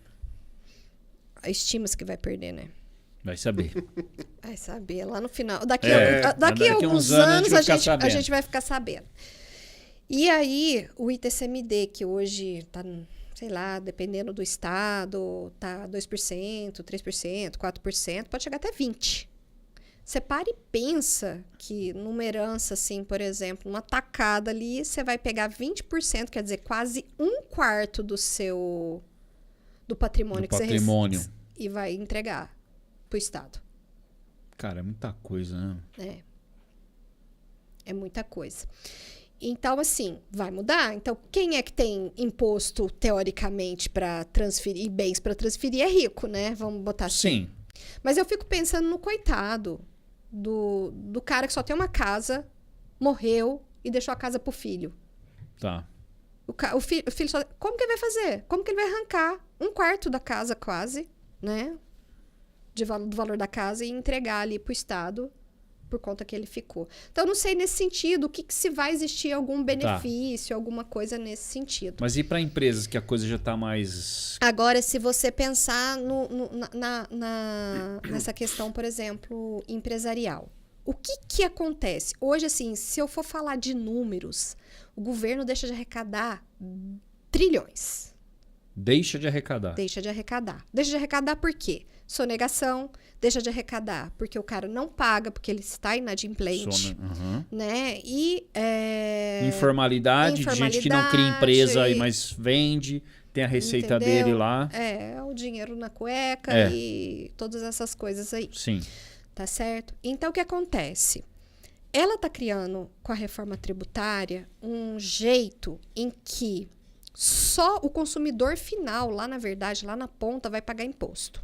Estima-se que vai perder, né? Vai saber. Vai saber lá no final. Daqui a alguns anos a gente vai ficar sabendo. E aí, o ITCMD, que hoje está... sei lá, dependendo do estado, tá 2%, 3%, 4%, pode chegar até 20%. Você para e pensa que numa herança, assim, por exemplo, uma tacada ali, você vai pegar 20%, quer dizer, quase 1/4 do patrimônio que você recebe. E vai entregar pro Estado. Cara, é muita coisa, né? É muita coisa. Então, assim, vai mudar. Então, quem é que tem imposto, teoricamente, para transferir bens para transferir é rico, né? Vamos botar assim. Sim. Mas eu fico pensando no coitado do cara que só tem uma casa, morreu e deixou a casa pro filho. Tá. O filho só... Como que ele vai fazer? Como que ele vai arrancar 1/4 da casa, quase, né? Do valor da casa e entregar ali pro Estado por conta que ele ficou. Então, não sei nesse sentido, se vai existir algum benefício, alguma coisa nesse sentido. Mas e para empresas que a coisa já está mais... Agora, se você pensar nessa questão, por exemplo, empresarial. O que acontece? Hoje, assim, se eu for falar de números, o governo deixa de arrecadar trilhões. Deixa de arrecadar. Deixa de arrecadar. Deixa de arrecadar por quê? Sonegação. Deixa de arrecadar porque o cara não paga, porque ele está inadimplente. Né? E... Informalidade, gente que não cria empresa, mas vende, tem a receita dele lá. O dinheiro na cueca e todas essas coisas aí. Sim. Tá certo? Então, o que acontece? Ela está criando, com a reforma tributária, um jeito em que só o consumidor final, lá na verdade, lá na ponta, vai pagar imposto.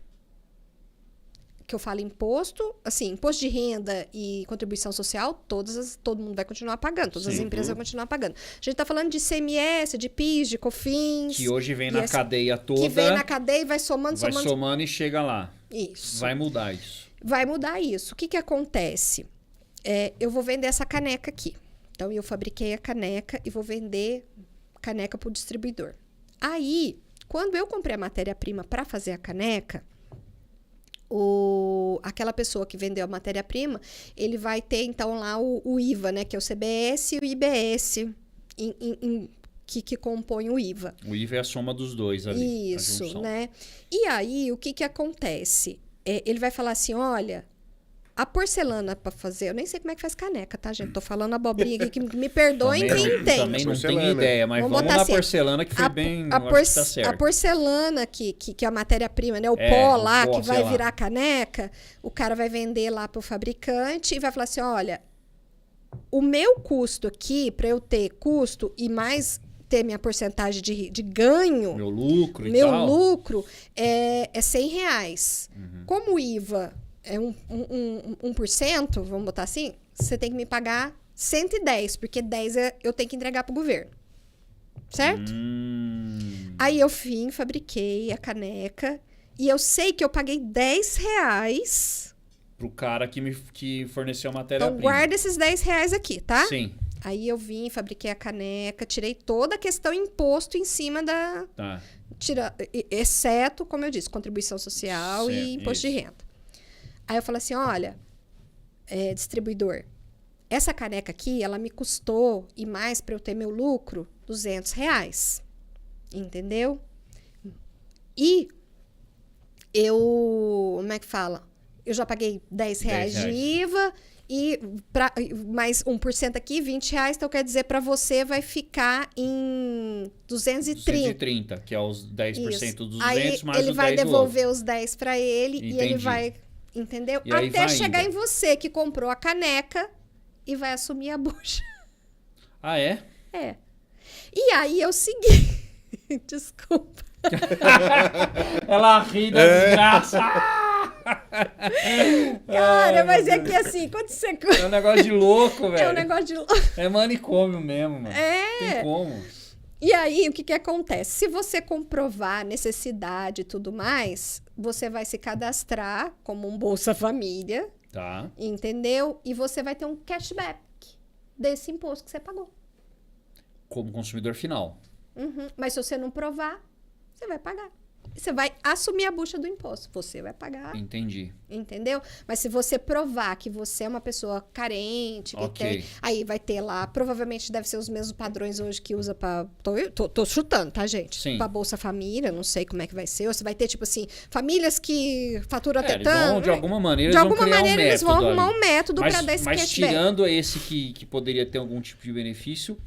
Que eu falo imposto, assim, imposto de renda e contribuição social, todo mundo vai continuar pagando, todas as empresas vão continuar pagando. A gente está falando de ICMS, de PIS, de COFINS. Que hoje vem na cadeia toda. Que vem na cadeia e vai somando. Vai somando e chega lá. Isso. Vai mudar isso. Vai mudar isso. O que acontece? Eu vou vender essa caneca aqui. Então, eu fabriquei a caneca e vou vender caneca para o distribuidor. Aí, quando eu comprei a matéria-prima para fazer a caneca, aquela pessoa que vendeu a matéria-prima, ele vai ter, então, lá o IVA, né? Que é o CBS e o IBS, que compõem o IVA. O IVA é a soma dos dois ali. Isso, né? E aí, o que acontece? Ele vai falar assim, olha, a porcelana para fazer... Eu nem sei como é que faz caneca, tá, gente? Tô falando abobrinha aqui, que me perdoem quem entende. Também não tenho ideia, mas vamos na assim, porcelana, que foi bem... Acho que tá certo. A porcelana, que é a matéria-prima, né? O pó lá, que vai virar caneca, o cara vai vender lá pro fabricante e vai falar assim, olha, o meu custo aqui, para eu ter custo e mais... ter minha porcentagem de ganho, meu lucro é R$100. Como o IVA é 1%, vamos botar assim, você tem que me pagar 110, porque 10 eu tenho que entregar para o governo. Certo? Aí eu fabriquei a caneca e eu sei que eu paguei R$10 pro cara que forneceu a matéria-prima. Então guarda esses R$10 aqui, tá? Sim. Aí eu fabriquei a caneca, tirei toda a questão imposto em cima da... Tá. Exceto, como eu disse, contribuição social e imposto de renda. Aí eu falei assim, olha, distribuidor, essa caneca aqui, ela me custou, e mais para eu ter meu lucro, R$200. Entendeu? E como é que fala? Eu já paguei R$10 de IVA... E mais 1% aqui, R$20, então quer dizer, para você vai ficar em 230. Que é os 10% Isso. dos 200, aí mais ele os 10 vai devolver os 10 para ele. Entendi. E ele vai, entendeu? E até chegar em você que comprou a caneca e vai assumir a bucha. Ah, é? É. E aí eu segui. Desculpa. Ela ri da desgraça. Cara, mas é que assim, quando você... É um negócio de louco, velho. É um negócio de louco. É manicômio mesmo, mano. Tem como. E aí, o que acontece? Se você comprovar necessidade e tudo mais, você vai se cadastrar como um Bolsa Família. Tá. Entendeu? E você vai ter um cashback desse imposto que você pagou. Como consumidor final. Mas se você não provar, você vai pagar. Você vai assumir a bucha do imposto. Você vai pagar. Entendi. Entendeu? Mas se você provar que você é uma pessoa carente, que tem, aí vai ter lá, provavelmente deve ser os mesmos padrões hoje que usa para... Tô chutando, tá, gente? Sim. Para Bolsa Família, não sei como é que vai ser. Ou você vai ter, tipo assim, famílias que faturam até tanto. De alguma maneira, eles vão arrumar um método para dar esse cashback. Mas tirando esse que poderia ter algum tipo de benefício...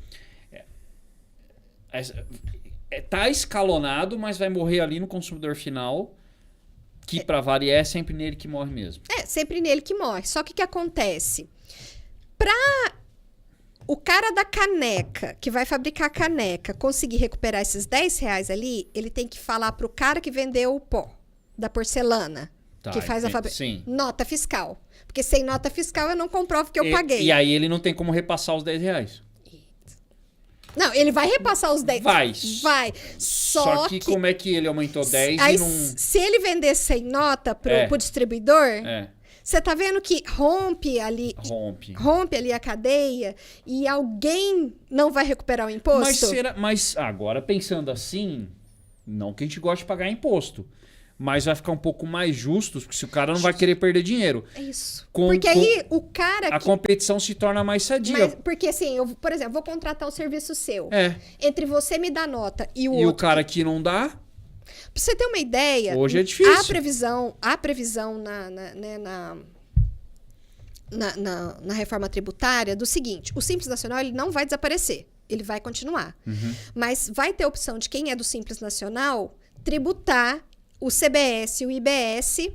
Tá escalonado, mas vai morrer ali no consumidor final, que para variar é sempre nele que morre mesmo. Sempre nele que morre. Só que o que acontece? Para o cara da caneca, que vai fabricar a caneca, conseguir recuperar esses R$10 ali, ele tem que falar pro cara que vendeu o pó da porcelana, que faz a fabricação. Nota fiscal. Porque sem nota fiscal eu não comprovo que eu paguei. E aí ele não tem como repassar os R$10. Não, ele vai repassar os 10. Vai. Só que como é que ele aumentou 10 aí, e não... Se ele vender sem nota pro distribuidor, Você tá vendo que rompe ali a cadeia e alguém não vai recuperar o imposto? Mas agora, pensando assim, não que a gente goste de pagar imposto, mas vai ficar um pouco mais justo, porque se o cara não vai querer perder dinheiro. É isso. Porque aí o cara... A competição se torna mais sadia. Porque assim, eu, por exemplo, vou contratar o serviço seu. É. Entre você me dar nota e o outro... E o cara que não dá... Pra você ter uma ideia... Hoje é difícil. A previsão na reforma tributária do seguinte, o Simples Nacional ele não vai desaparecer. Ele vai continuar. Mas vai ter a opção de quem é do Simples Nacional tributar o CBS e o IBS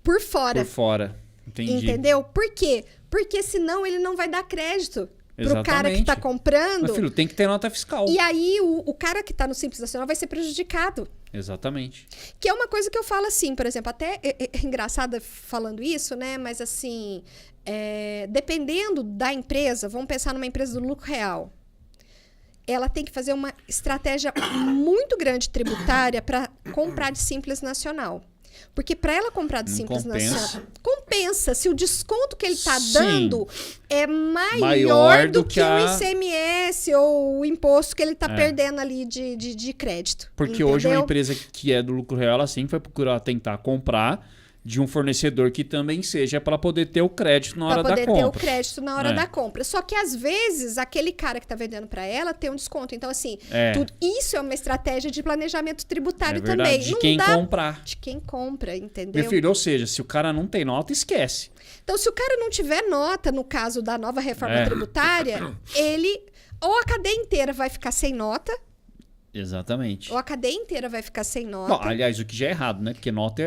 por fora. Por fora. Entendi. Entendeu? Por quê? Porque senão ele não vai dar crédito pro cara que tá comprando. Mas, filho, tem que ter nota fiscal. E aí o cara que tá no Simples Nacional vai ser prejudicado. Exatamente. Que é uma coisa que eu falo assim, por exemplo, até é engraçado falando isso, né? Mas assim, dependendo da empresa, vamos pensar numa empresa do lucro real. Ela tem que fazer uma estratégia muito grande tributária para comprar de Simples Nacional. Porque para ela comprar de Simples Nacional, compensa se o desconto que ele está dando é maior do que o ICMS ou o imposto que ele está perdendo ali de crédito. Porque entendeu? Hoje uma empresa que é do lucro real, ela sempre vai procurar tentar comprar de um fornecedor que também seja para poder ter o crédito na hora da compra. Para poder ter o crédito na hora da compra. Só que às vezes aquele cara que está vendendo para ela tem um desconto. Então assim, isso é uma estratégia de planejamento tributário também. De quem comprar. De quem compra, entendeu? Meu filho, ou seja, se o cara não tem nota, esquece. Então se o cara não tiver nota no caso da nova reforma tributária, ele ou a cadeia inteira vai ficar sem nota. Exatamente. Ou a cadeia inteira vai ficar sem nota. Bom, aliás, o que já é errado, né? Porque nota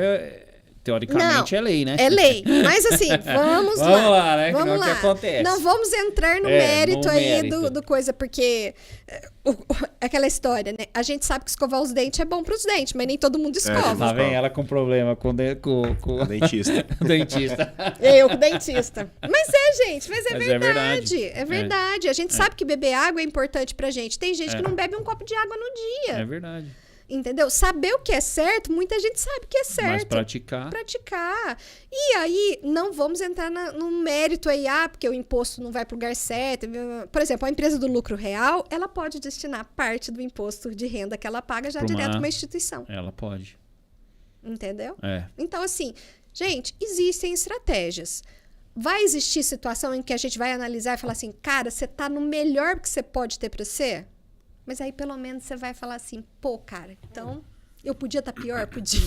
teoricamente é lei, né? É lei. Mas assim, vamos lá. Vamos lá, né? Vamos lá. Que acontece. Não vamos entrar no mérito aí do coisa, porque aquela história, né? A gente sabe que escovar os dentes é bom para os dentes, mas nem todo mundo escova. Tá vendo? Ela com problema com o dentista. Dentista. Eu com dentista. Mas gente, mas é verdade. É verdade. A gente sabe que beber água é importante pra gente. Tem gente que não bebe um copo de água no dia. É verdade. Entendeu? Saber o que é certo, muita gente sabe que é certo. Mas praticar. E aí, não vamos entrar no mérito aí, porque o imposto não vai para o lugar certo. Por exemplo, a empresa do lucro real, ela pode destinar parte do imposto de renda que ela paga já direto para uma instituição. Ela pode. Entendeu? É. Então, assim, gente, existem estratégias. Vai existir situação em que a gente vai analisar e falar assim, cara, você está no melhor que você pode ter para você? Mas aí, pelo menos, você vai falar assim, pô, cara, então, eu podia estar pior? Podia.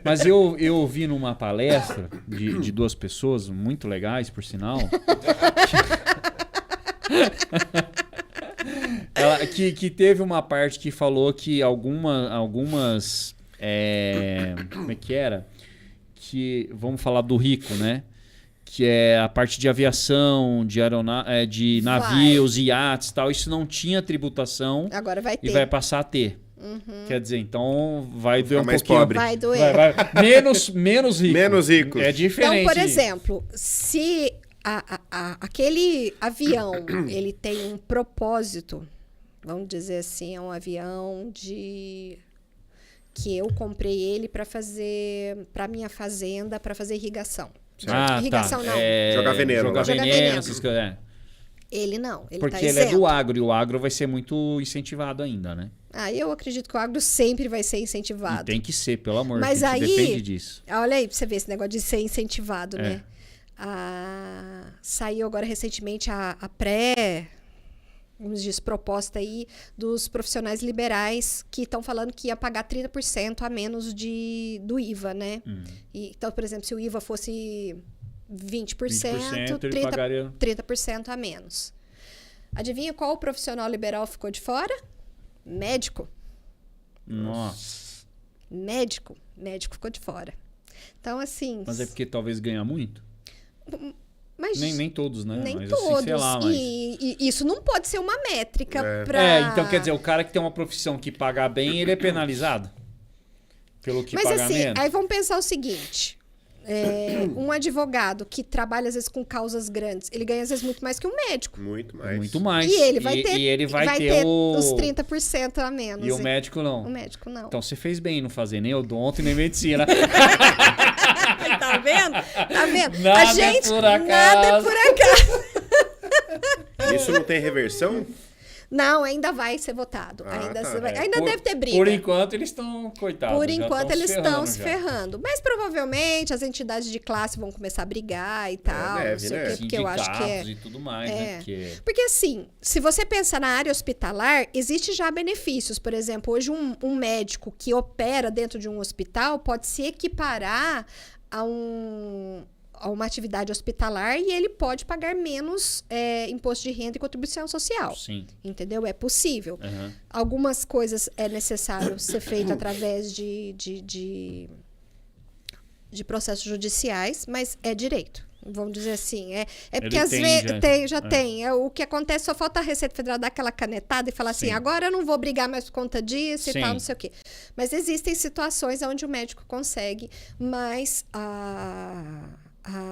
Mas eu ouvi numa palestra de duas pessoas, muito legais, por sinal, que teve uma parte que falou que algumas como é que era? Vamos falar do rico, né? Que é a parte de aviação, de navios, iates e tal. Isso não tinha tributação. Agora vai ter. E vai passar a ter. Quer dizer, então vai doer um mais pouquinho. Pobre. Vai doer. Menos rico. Menos rico. É diferente. Então, por exemplo, se aquele avião ele tem um propósito, vamos dizer assim, é um avião que eu comprei ele para minha fazenda, para fazer irrigação. Irrigação não. Jogar veneno. Jogar veneno, essas coisas. Ele não. Porque ele é do agro e o agro vai ser muito incentivado ainda, né? Eu acredito que o agro sempre vai ser incentivado. E tem que ser, pelo amor de Deus. Mas aí, depende disso. Olha aí pra você ver esse negócio de ser incentivado, né? Saiu agora recentemente a vamos dizer, proposta aí dos profissionais liberais que estão falando que ia pagar 30% a menos do IVA, né? Então, por exemplo, se o IVA fosse 20%, 30% a menos. Adivinha qual profissional liberal ficou de fora? Médico. Nossa. Médico ficou de fora. Então, assim... Mas é porque talvez ganha muito? Mas nem todos, né? Nem mas, todos. Assim, sei lá, mas... e isso não pode ser uma métrica para... então quer dizer, o cara que tem uma profissão que paga bem, ele é penalizado? Pelo que paga assim, menos? Aí vamos pensar o seguinte... um advogado que trabalha às vezes com causas grandes, ele ganha às vezes muito mais que um médico. Muito mais. Muito mais. E ele vai ter, ele vai ter os 30% a menos. E o médico não. O médico não. Então você fez bem em não fazer nem odonto nem medicina. Tá vendo? Tá vendo? Nada é por acaso. Nada é por acaso. Isso não tem reversão? Não, ainda vai ser votado. Ainda deve ter briga. Por enquanto eles estão, coitados. Por enquanto eles estão se se ferrando. Mas provavelmente as entidades de classe vão começar a brigar e tal. deve, não sei né? o quê, porque eu acho que é. E tudo mais, né? Porque assim, se você pensar na área hospitalar, existe já benefícios. Por exemplo, hoje um médico que opera dentro de um hospital pode se equiparar a uma atividade hospitalar e ele pode pagar menos imposto de renda e contribuição social. Sim. Entendeu? É possível. Uhum. Algumas coisas é necessário ser feito através de processos judiciais, mas é direito. Vamos dizer assim. É porque às vezes já tem. O que acontece, só falta a Receita Federal dar aquela canetada e falar assim, agora eu não vou brigar mais por conta disso e tal, não sei o quê. Mas existem situações onde o médico consegue, mas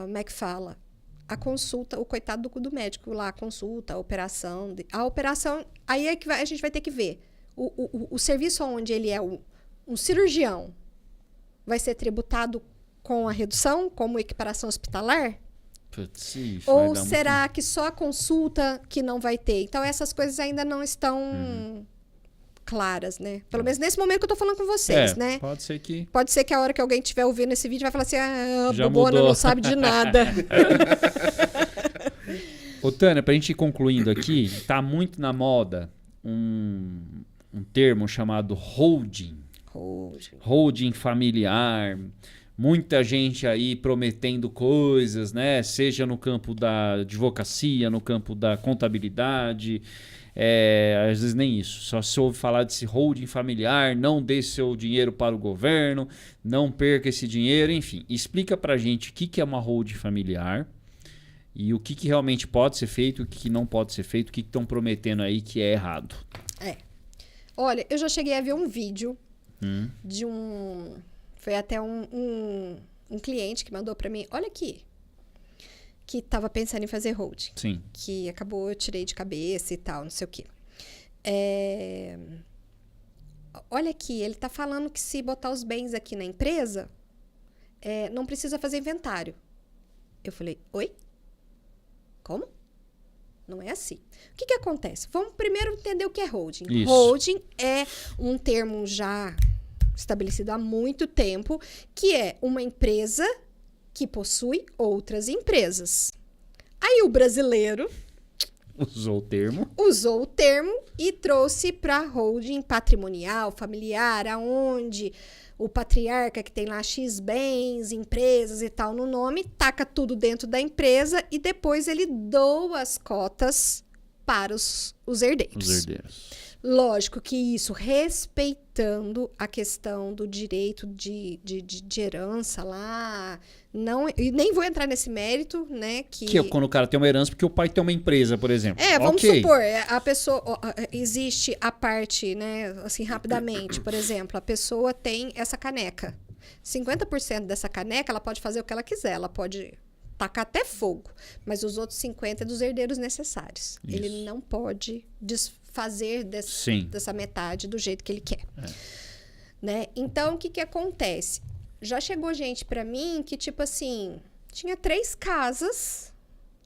como é que fala? A consulta, o coitado do médico lá, a consulta, a operação. Aí é que a gente vai ter que ver. O serviço onde ele é um cirurgião vai ser tributado com a redução, como equiparação hospitalar? Putz, ou será que só a consulta que não vai ter? Então, essas coisas ainda não estão claras, né? Pelo menos nesse momento que eu tô falando com vocês, né? Pode ser que... Pode ser que a hora que alguém estiver ouvindo esse vídeo vai falar assim, a Já bobona mudou. não sabe de nada. Ô, Tânia, pra gente ir concluindo aqui, tá muito na moda um termo chamado holding. Holding familiar. Muita gente aí prometendo coisas, né? Seja no campo da advocacia, no campo da contabilidade. Às vezes nem isso. Só se ouve falar desse holding familiar, não dê seu dinheiro para o governo, não perca esse dinheiro, enfim. Explica pra gente o que é uma holding familiar e o que realmente pode ser feito, o que não pode ser feito, o que estão prometendo aí que é errado. Olha, eu já cheguei a ver um vídeo de foi até um cliente que mandou pra mim, olha aqui, que tava pensando em fazer holding. Sim. Que acabou, eu tirei de cabeça e tal, não sei o quê. Olha aqui, ele tá falando que se botar os bens aqui na empresa, não precisa fazer inventário. Eu falei, oi? Como? Não é assim. O que acontece? Vamos primeiro entender o que é holding. Isso. Holding é um termo já estabelecido há muito tempo, que é uma empresa que possui outras empresas. Aí o brasileiro usou o termo e trouxe para holding patrimonial, familiar, aonde o patriarca que tem lá X bens, empresas e tal no nome, taca tudo dentro da empresa e depois ele doa as cotas para os herdeiros. Lógico que isso respeitando a questão do direito de herança lá. Não, e nem vou entrar nesse mérito, né? Que é quando o cara tem uma herança porque o pai tem uma empresa, por exemplo. Vamos supor, a pessoa... Existe a parte, né? Assim, rapidamente. Por exemplo, a pessoa tem essa caneca. 50% dessa caneca, ela pode fazer o que ela quiser. Ela pode tacar até fogo. Mas os outros 50% é dos herdeiros necessários. Isso. Ele não pode desfazer dessa metade do jeito que ele quer. Né? Então, o que acontece? Já chegou gente pra mim que, tipo assim, tinha 3 casas.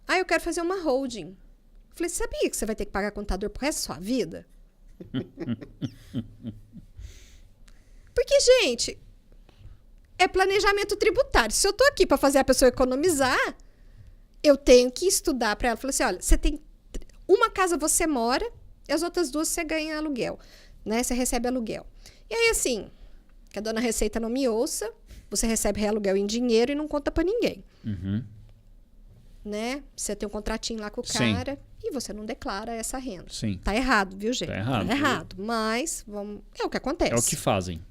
Eu quero fazer uma holding. Eu falei, sabia que você vai ter que pagar contador pro resto da sua vida? Porque, gente, é planejamento tributário. Se eu tô aqui pra fazer a pessoa economizar, eu tenho que estudar pra ela. Eu falei assim, olha, você tem uma casa você mora e as outras 2 você ganha aluguel, né? Você recebe aluguel. E aí, assim, que a dona Receita não me ouça, você recebe aluguel em dinheiro e não conta pra ninguém. Né? Você tem um contratinho lá com o cara e você não declara essa renda. Sim. Tá errado, viu, gente? Tá errado. Tá errado. Mas é o que acontece. É o que fazem.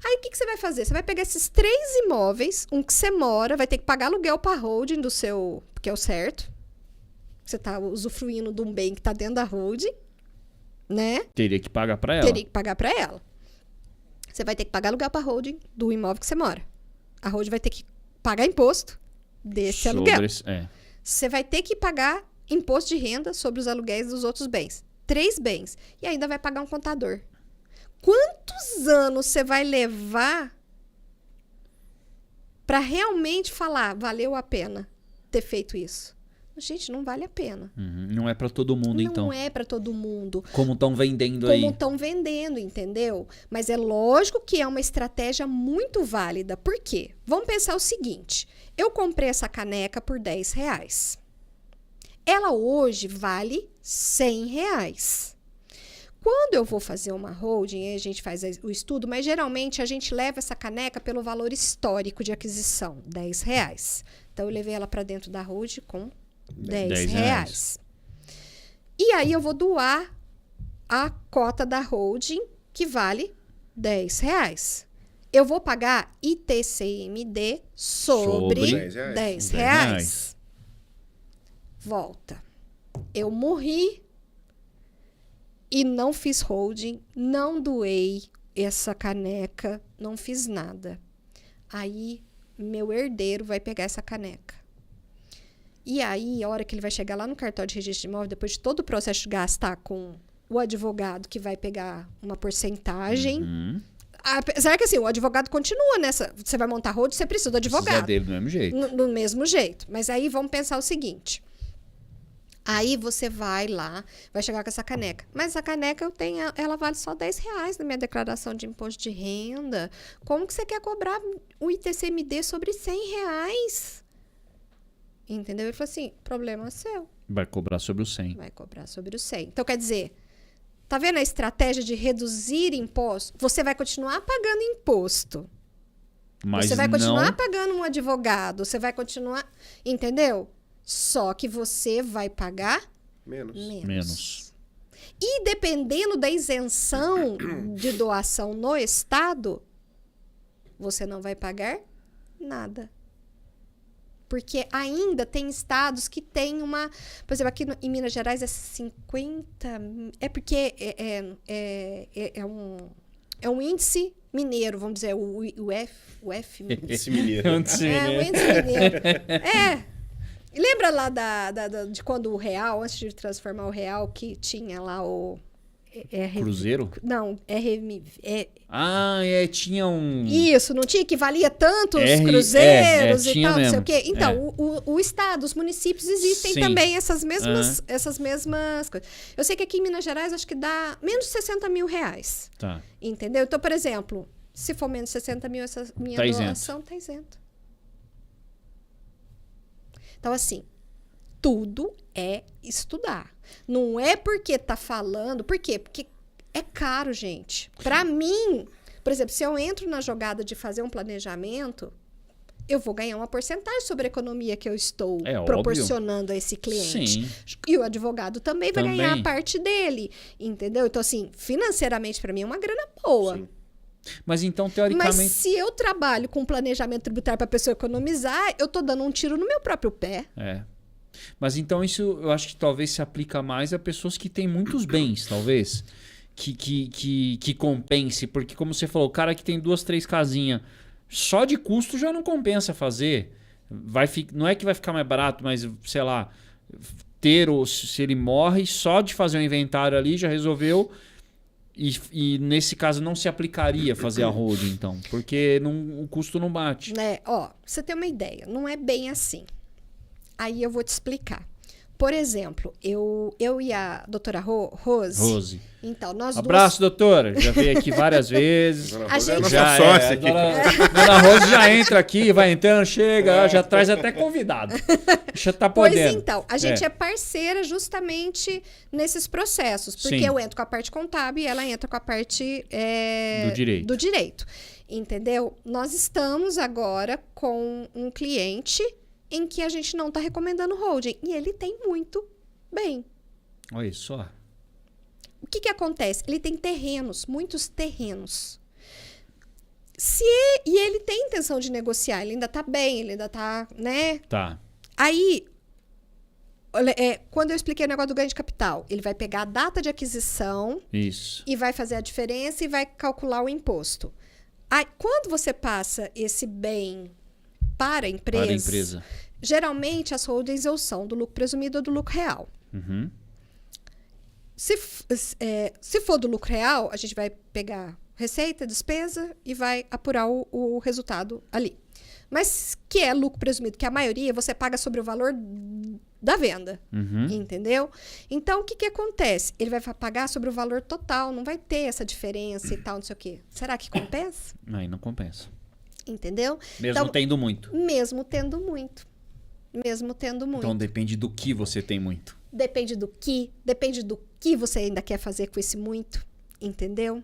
Aí, o que você vai fazer? Você vai pegar esses 3 imóveis, um que você mora, vai ter que pagar aluguel pra holding do seu... Porque é o certo. Você tá usufruindo de um bem que tá dentro da holding, né? Teria que pagar pra ela. Você vai ter que pagar aluguel pra holding do imóvel que você mora. A holding vai ter que pagar imposto desse aluguel. Você vai ter que pagar imposto de renda sobre os aluguéis dos outros bens. 3 bens. E ainda vai pagar um contador. Quantos anos você vai levar para realmente falar, valeu a pena ter feito isso. Gente, não vale a pena. Não é para todo mundo, então. Não é para todo mundo. Como estão vendendo aí. Como estão vendendo, entendeu? Mas é lógico que é uma estratégia muito válida. Por quê? Vamos pensar o seguinte. Eu comprei essa caneca por R$10. Ela hoje vale R$100. Quando eu vou fazer uma holding, a gente faz o estudo, mas geralmente a gente leva essa caneca pelo valor histórico de aquisição, R$10. Então, eu levei ela para dentro da holding com R$10. E aí, eu vou doar a cota da holding, que vale R$10. Eu vou pagar ITCMD sobre R$10. Volta. Eu morri e não fiz holding, não doei essa caneca, não fiz nada. Aí, meu herdeiro vai pegar essa caneca. E aí, a hora que ele vai chegar lá no cartório de registro de imóvel, depois de todo o processo de gastar com o advogado que vai pegar uma porcentagem. Apesar que assim, o advogado continua nessa. Você vai montar holding, você precisa do advogado. Precisa dele do mesmo jeito. Do mesmo jeito. Mas aí vamos pensar o seguinte. Aí você vai lá, vai chegar com essa caneca. Mas essa caneca ela vale só R$10 na minha declaração de imposto de renda. Como que você quer cobrar o ITCMD sobre R$100? Entendeu? Ele falou assim, problema seu. Vai cobrar sobre o 100. Vai cobrar sobre o 100. Então, quer dizer, tá vendo a estratégia de reduzir imposto? Você vai continuar pagando imposto. Mas você vai continuar pagando um advogado. Você vai continuar... Entendeu? Só que você vai pagar menos. E dependendo da isenção de doação no Estado, você não vai pagar nada. Porque ainda tem estados que tem uma... Por exemplo, aqui em Minas Gerais é 50... É porque é um índice mineiro, vamos dizer, o F Esse mineiro. o índice mineiro. Lembra lá de quando o real, antes de transformar o real, que tinha lá o... Cruzeiro? Não, tinha um... Isso, não tinha que valia tantos cruzeiros e tal, não sei o quê. Então, o estado, os municípios existem também essas mesmas coisas. Eu sei que aqui em Minas Gerais, acho que dá menos de R$60 mil. Tá. Entendeu? Então, por exemplo, se for menos de 60 mil, essa minha doação tá isento. Então, assim, tudo é estudar. Não é porque tá falando... Por quê? Porque é caro, gente. Para mim, por exemplo, se eu entro na jogada de fazer um planejamento, eu vou ganhar uma porcentagem sobre a economia que eu estou proporcionando a esse cliente. Sim. E o advogado também vai ganhar a parte dele. Entendeu? Então, assim, financeiramente, para mim, é uma grana boa. Sim. Mas então, teoricamente... Mas se eu trabalho com planejamento tributário para a pessoa economizar, eu tô dando um tiro no meu próprio pé. Mas então isso eu acho que talvez se aplica mais a pessoas que têm muitos bens, talvez. Que compense. Porque como você falou, o cara que tem 2, 3 casinhas, só de custo já não compensa fazer. Não é que vai ficar mais barato, mas sei lá, se ele morre, só de fazer um inventário ali já resolveu. E nesse caso não se aplicaria fazer a holding, então. Porque o custo não bate. Pra você ter uma ideia, não é bem assim. Aí eu vou te explicar. Por exemplo, eu e a doutora Rose. Então, nós Abraço, doutora. Já veio aqui várias vezes. A gente já é nossa sócia aqui. Dona Rose já entra aqui, vai entrando, chega, já traz até convidado. Já tá podendo. Pois então, a gente é parceira justamente nesses processos. Porque eu entro com a parte contábil e ela entra com a parte do direito. Entendeu? Nós estamos agora com um cliente em que a gente não está recomendando holding. E ele tem muito bem. Olha só. O que acontece? Ele tem terrenos, muitos terrenos. E ele tem intenção de negociar, ele ainda está bem, ele ainda está, né? Tá. Aí, quando eu expliquei o negócio do ganho de capital, ele vai pegar a data de aquisição. Isso. E vai fazer a diferença e vai calcular o imposto. Aí, quando você passa esse bem para a empresa, geralmente as holdings são do lucro presumido ou do lucro real. Uhum. Se for do lucro real, a gente vai pegar receita, despesa e vai apurar o resultado ali. Mas que é lucro presumido, que a maioria você paga sobre o valor da venda, entendeu? Então, o que acontece? Ele vai pagar sobre o valor total, não vai ter essa diferença e tal, não sei o quê. Será que compensa? Aí não compensa. Entendeu? Mesmo então, tendo muito. Mesmo tendo muito. Mesmo tendo muito. Então depende do que você tem muito. Depende do que você ainda quer fazer com esse muito, entendeu?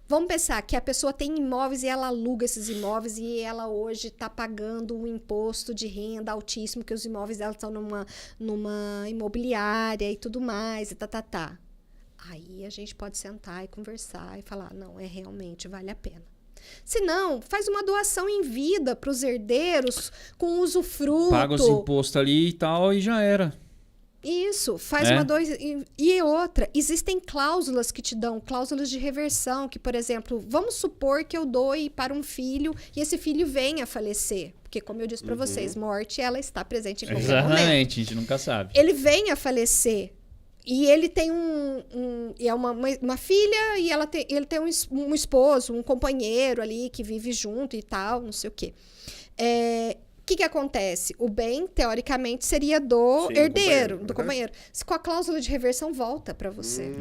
Vamos pensar que a pessoa tem imóveis e ela aluga esses imóveis e ela hoje está pagando um imposto de renda altíssimo, que os imóveis dela estão numa imobiliária e tudo mais, e tá. Aí a gente pode sentar e conversar e falar, não, realmente vale a pena. Se não, faz uma doação em vida para os herdeiros com usufruto. Paga os impostos ali e tal e já era. Isso, faz uma dois. E outra, existem cláusulas que te dão, cláusulas de reversão, que, por exemplo, vamos supor que eu doe para um filho e esse filho venha a falecer. Porque, como eu disse para vocês, morte, ela está presente em qualquer momento. Exatamente, a gente nunca sabe. Ele vem a falecer e ele tem uma filha e ele tem um esposo, um companheiro ali que vive junto e tal, não sei o quê. O que acontece? O bem, teoricamente, seria do herdeiro, do companheiro. Com a cláusula de reversão, volta para você.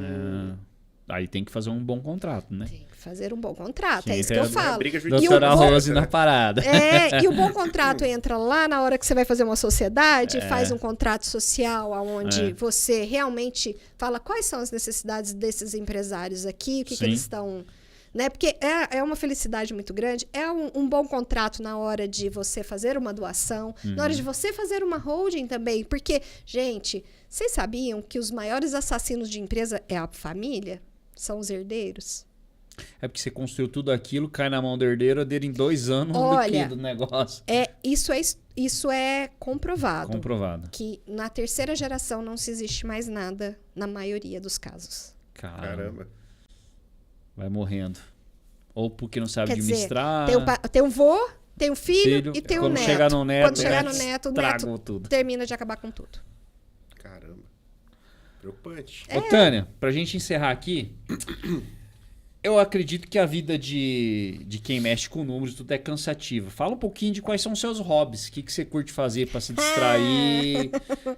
Aí tem que fazer um bom contrato, né? Tem que fazer um bom contrato, Sim, é isso que eu falo. Doutora Rose na parada. E o bom contrato entra lá na hora que você vai fazer uma sociedade, faz um contrato social onde você realmente fala quais são as necessidades desses empresários aqui, o que eles estão... Né? Porque é uma felicidade muito grande, é um bom contrato na hora de você fazer uma doação, na hora de você fazer uma holding também, porque, gente, vocês sabiam que os maiores assassinos de empresa é a família? São os herdeiros? É porque você construiu tudo aquilo, cai na mão do herdeiro, dele em 2 anos do negócio. Isso é comprovado. Comprovado. Que na 3ª geração não se existe mais nada na maioria dos casos. Caramba. Vai morrendo. Ou porque não sabe Quer administrar. Dizer, tem um vô, tem um filho e tem um neto. Chegar no neto. Quando chegar no neto, o neto tudo. termina de acabar com tudo. Caramba. Preocupante. Ô, Tânia, pra gente encerrar aqui, eu acredito que a vida de quem mexe com números tudo é cansativa. Fala um pouquinho de quais são os seus hobbies. O que você curte fazer pra se distrair?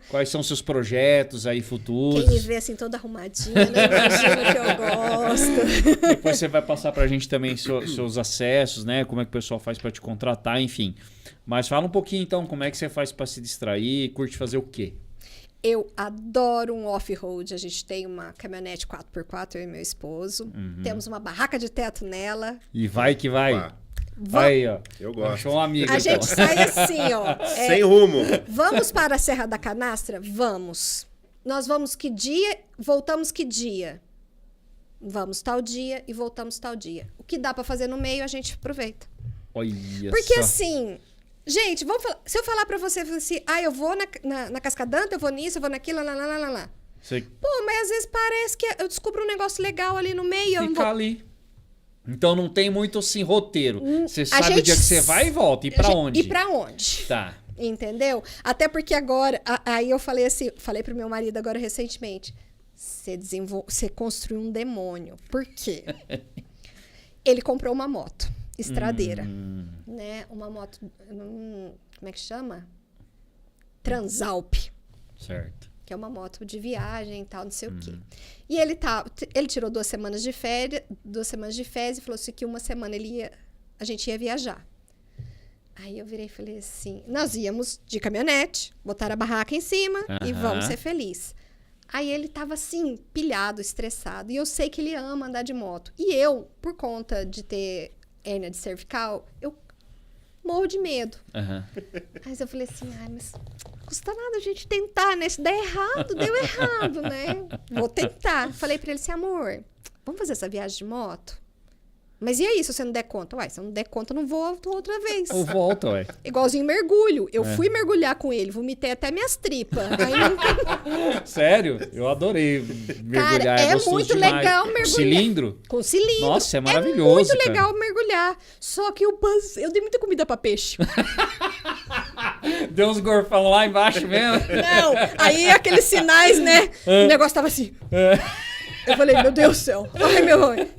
Quais são os seus projetos aí futuros? Quem me vê assim toda arrumadinha, né? Imagina que eu gosto. Depois você vai passar pra gente também seus acessos, né? Como é que o pessoal faz pra te contratar, enfim. Mas fala um pouquinho então, como é que você faz pra se distrair? Curte fazer o quê? Eu adoro um off-road. A gente tem uma caminhonete 4x4, eu e meu esposo. Temos uma barraca de teto nela. E vai que vai. Aí, ó. Eu gosto. Achou um amigo, A gente sai assim, ó. Sem rumo. Vamos para a Serra da Canastra? Vamos. Nós vamos que dia? Voltamos que dia? Vamos tal dia e voltamos tal dia. O que dá para fazer no meio, a gente aproveita. Olha Porque só. assim... Gente, se eu falar pra você assim, eu vou na Cascadanta, eu vou nisso, eu vou naquilo, lá. Você Pô, mas às vezes parece que eu descubro um negócio legal ali no meio. Eu não fica vou... ali. Então não tem muito assim roteiro. Você sabe o dia que você vai e volta. E pra onde? E pra onde? Tá. Entendeu? Até porque agora, aí eu falei assim, falei pro meu marido agora recentemente, você construiu um demônio. Por quê? Ele comprou uma moto. Estradeira, né? Uma moto, como é que chama? Transalp. Certo. Que é uma moto de viagem e tal, não sei o quê. E ele tirou 2 semanas de férias, e falou assim que uma semana a gente ia viajar. Aí eu virei e falei assim, nós íamos de caminhonete, botar a barraca em cima e vamos ser felizes. Aí ele tava assim, pilhado, estressado. E eu sei que ele ama andar de moto. E eu, por conta de ter hérnia de cervical, eu morro de medo. Mas eu falei assim, mas não custa nada a gente tentar, né? Se der errado, deu errado, né? Vou tentar. Falei pra ele assim, amor, vamos fazer essa viagem de moto? Mas e aí, se você não der conta? Uai, se eu não der conta, eu não volto outra vez. Ou volta, ué. Igualzinho mergulho. Eu fui mergulhar com ele, vomitei até minhas tripas. Aí Sério? Eu adorei mergulhar. Cara, é gostoso muito demais. legal mergulhar. Com cilindro? Com cilindro. Nossa, é maravilhoso, É muito legal mergulhar. Só que eu dei muita comida pra peixe. Deu uns gorfão lá embaixo mesmo? Não, aí aqueles sinais, né? O negócio tava assim... Eu falei, meu Deus do céu. Ai, meu mãe.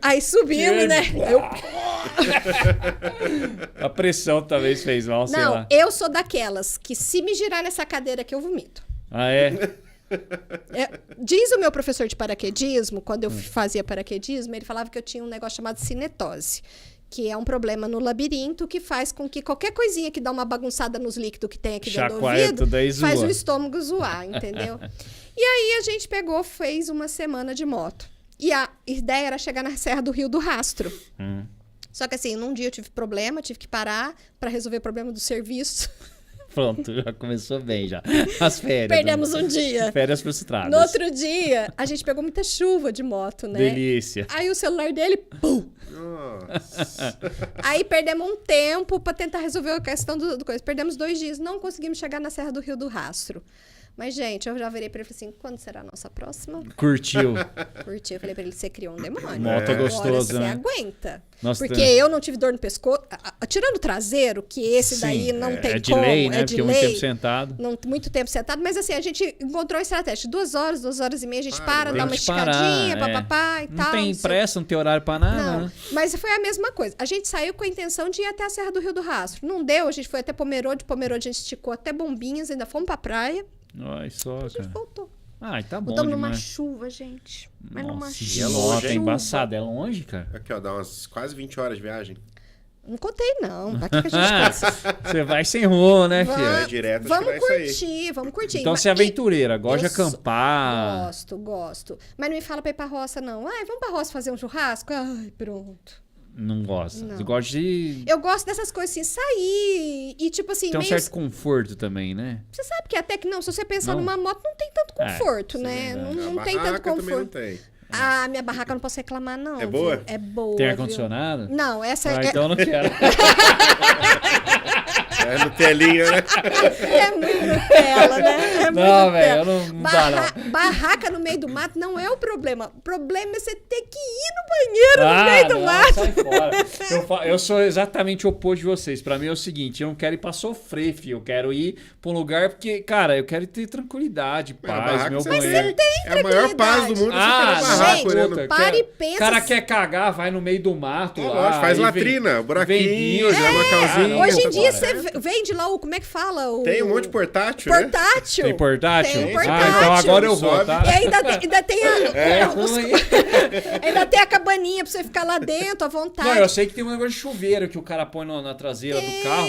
Aí subimos, né? A pressão talvez fez mal, sei lá. Não, eu sou daquelas que se me girar nessa cadeira aqui, eu vomito. Ah, é? Diz o meu professor de paraquedismo, quando eu fazia paraquedismo, ele falava que eu tinha um negócio chamado cinetose, que é um problema no labirinto que faz com que qualquer coisinha que dá uma bagunçada nos líquidos que tem aqui dentro do Chacoalha ouvido, tudo aí, zoa. faz o estômago zoar, entendeu? E aí a gente pegou, fez uma semana de moto. E a ideia era chegar na Serra do Rio do Rastro. Só que assim, num dia eu tive problema, tive que parar para resolver o problema do serviço. Pronto, já começou bem já. As férias. Perdemos um dia. Férias frustradas. No outro dia, a gente pegou muita chuva de moto, né? Delícia. Aí o celular dele, pum! Nossa. Aí perdemos um tempo pra tentar resolver a questão do coisa. Perdemos 2 dias, não conseguimos chegar na Serra do Rio do Rastro. Mas, gente, eu já virei pra ele e falei assim, quando será a nossa próxima? Curtiu. Curti. Eu falei pra ele, você criou um demônio. Moto gostoso, Agora né? você aguenta. Nossa, Porque eu não tive dor no pescoço. Tirando o traseiro, que esse sim, daí não tem é de como. lei, né? É de Porque lei. muito tempo sentado. Não, muito tempo sentado, mas assim, a gente encontrou a estratégia. 2 horas, 2 horas e meia, a gente para, Tem dá uma que parar, esticadinha, papapá e Não tal. tem sei. pressa, não tem horário pra nada, Não, né? mas foi a mesma coisa. A gente saiu com a intenção de ir até a Serra do Rio do Rastro. Não deu, a gente foi até Pomerode. Pomerode a gente esticou até Bombinhas, ainda fomos pra praia. Olha só, A gente cara. voltou. Ai, tá bom Voltamos numa demais. chuva, gente. Mas numa Nossa, chuva. é longe, é hein? embaçado. É longe, cara? Aqui, ó, dá umas quase 20 horas de viagem. Não contei, não. Daqui que a gente passa. Você vai sem rumo, né, Vamos. filha? É direto, acho Vamos que dá isso aí. curtir, vamos curtir. Então Mas- você é aventureira, gosta de eu sou- acampar. Gosto. Mas não me fala pra ir pra roça, não. Ai, vamos pra roça fazer um churrasco? Ai, pronto. Não gosta. Não. Você gosta de Eu gosto dessas coisas assim, sair e tipo assim, ter um meio... certo conforto também, né? Você sabe que até que não, se você pensar Não. numa moto, não tem tanto conforto, isso é né? verdade. Não A tem tanto barraca também não conforto. tem. Ah, minha barraca eu não posso reclamar, não. É viu? boa? É boa. Tem viu? ar-condicionado? Não, essa Ah, é, então eu não quero. É no telinha, né? é muito Nutella, né? É muito Não, Nutella. velho, eu não dá, não. Barraca no meio do mato não é o problema. O problema é você ter que ir no banheiro no meio do não, mato. sai fora. Eu sou exatamente o oposto de vocês. Pra mim é o seguinte, eu não quero ir pra sofrer, filho. Eu quero ir pra um lugar porque, cara, eu quero ter tranquilidade, A paz, barraca meu você banheiro. É a maior paz do mundo você Ah, ter na barraca, gente, olhando. puta, para e cara, pensa O cara assim. quer cagar, vai no meio do mato É, lá. lógico, faz aí latrina, vem buraquinho, vinho, joga uma calzinha. Hoje em tá dia bom. você vende lá o... Como é que fala? O... Tem um monte de portátil, né? portátil. Tem portátil? Tem Tem, portátil. Ah, então agora eu vou, Sobe. tá? E ainda tem a... É ruim. Ainda tem a cabaninha pra você ficar lá dentro à vontade. Não, eu sei que tem um negócio de chuveiro que o cara põe na traseira do carro,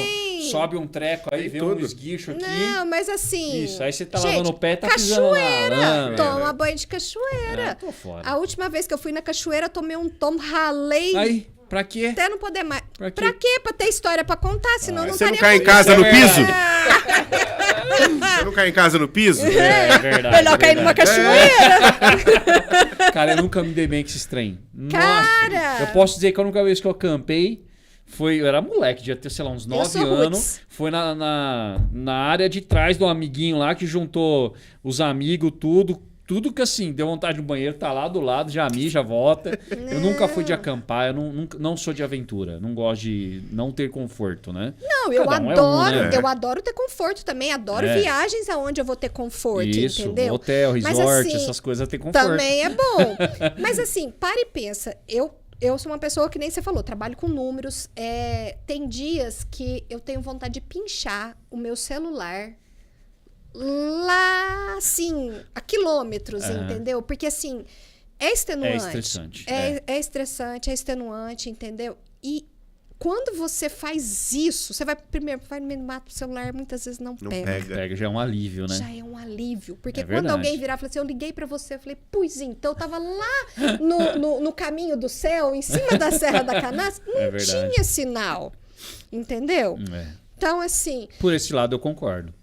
sobe um treco aí, Tem vê tudo. um esguicho aqui. Não, mas assim... Isso, aí você tá gente, lavando o pé, tá pisando na cachoeira. lama. Toma banho de cachoeira. Ah, tô fora. A última vez que eu fui na cachoeira, tomei um tombo, ralei Aí, pra quê? até não poder mais. Pra quê? Pra quê? Pra ter história pra contar, senão não Você não estaria cai em casa no Isso é piso? verdade. Você não cai em casa no piso? É verdade. Melhor cair numa verdade. cachoeira. Cara, eu nunca me dei bem com esse trem. Cara! Nossa, eu posso dizer que a única vez que eu acampei foi. Eu era moleque, devia ter, sei lá, uns 9 sou anos. roots. Foi na área de trás do amiguinho lá que juntou os amigos, tudo. Tudo que assim, deu vontade no banheiro, tá lá do lado, já mija, volta. Eu nunca fui de acampar, eu não sou de aventura. Não gosto de não ter conforto, né? Não, eu Cada um é adoro, um, né? eu adoro ter conforto também. Adoro É. viagens aonde eu vou ter conforto, Isso, entendeu? hotel, Mas, resort, assim, essas coisas tem conforto. Também é bom. Mas assim, para e pensa. Eu sou uma pessoa que nem você falou, trabalho com números. Tem dias que eu tenho vontade de pinchar o meu celular lá, assim, a quilômetros, entendeu? Porque, assim, é extenuante. É estressante. É estressante, é extenuante, entendeu? E quando você faz isso, você vai primeiro, vai no meio do mato, o celular muitas vezes não pega. Pega, já é um alívio, né? Já é um alívio. Porque É quando verdade. alguém virar e falar assim, eu liguei pra você, eu falei, pois então, eu tava lá no caminho do céu, em cima da Serra da Canastra, não É verdade. tinha sinal. Entendeu? É. Então, assim, Por esse lado eu concordo.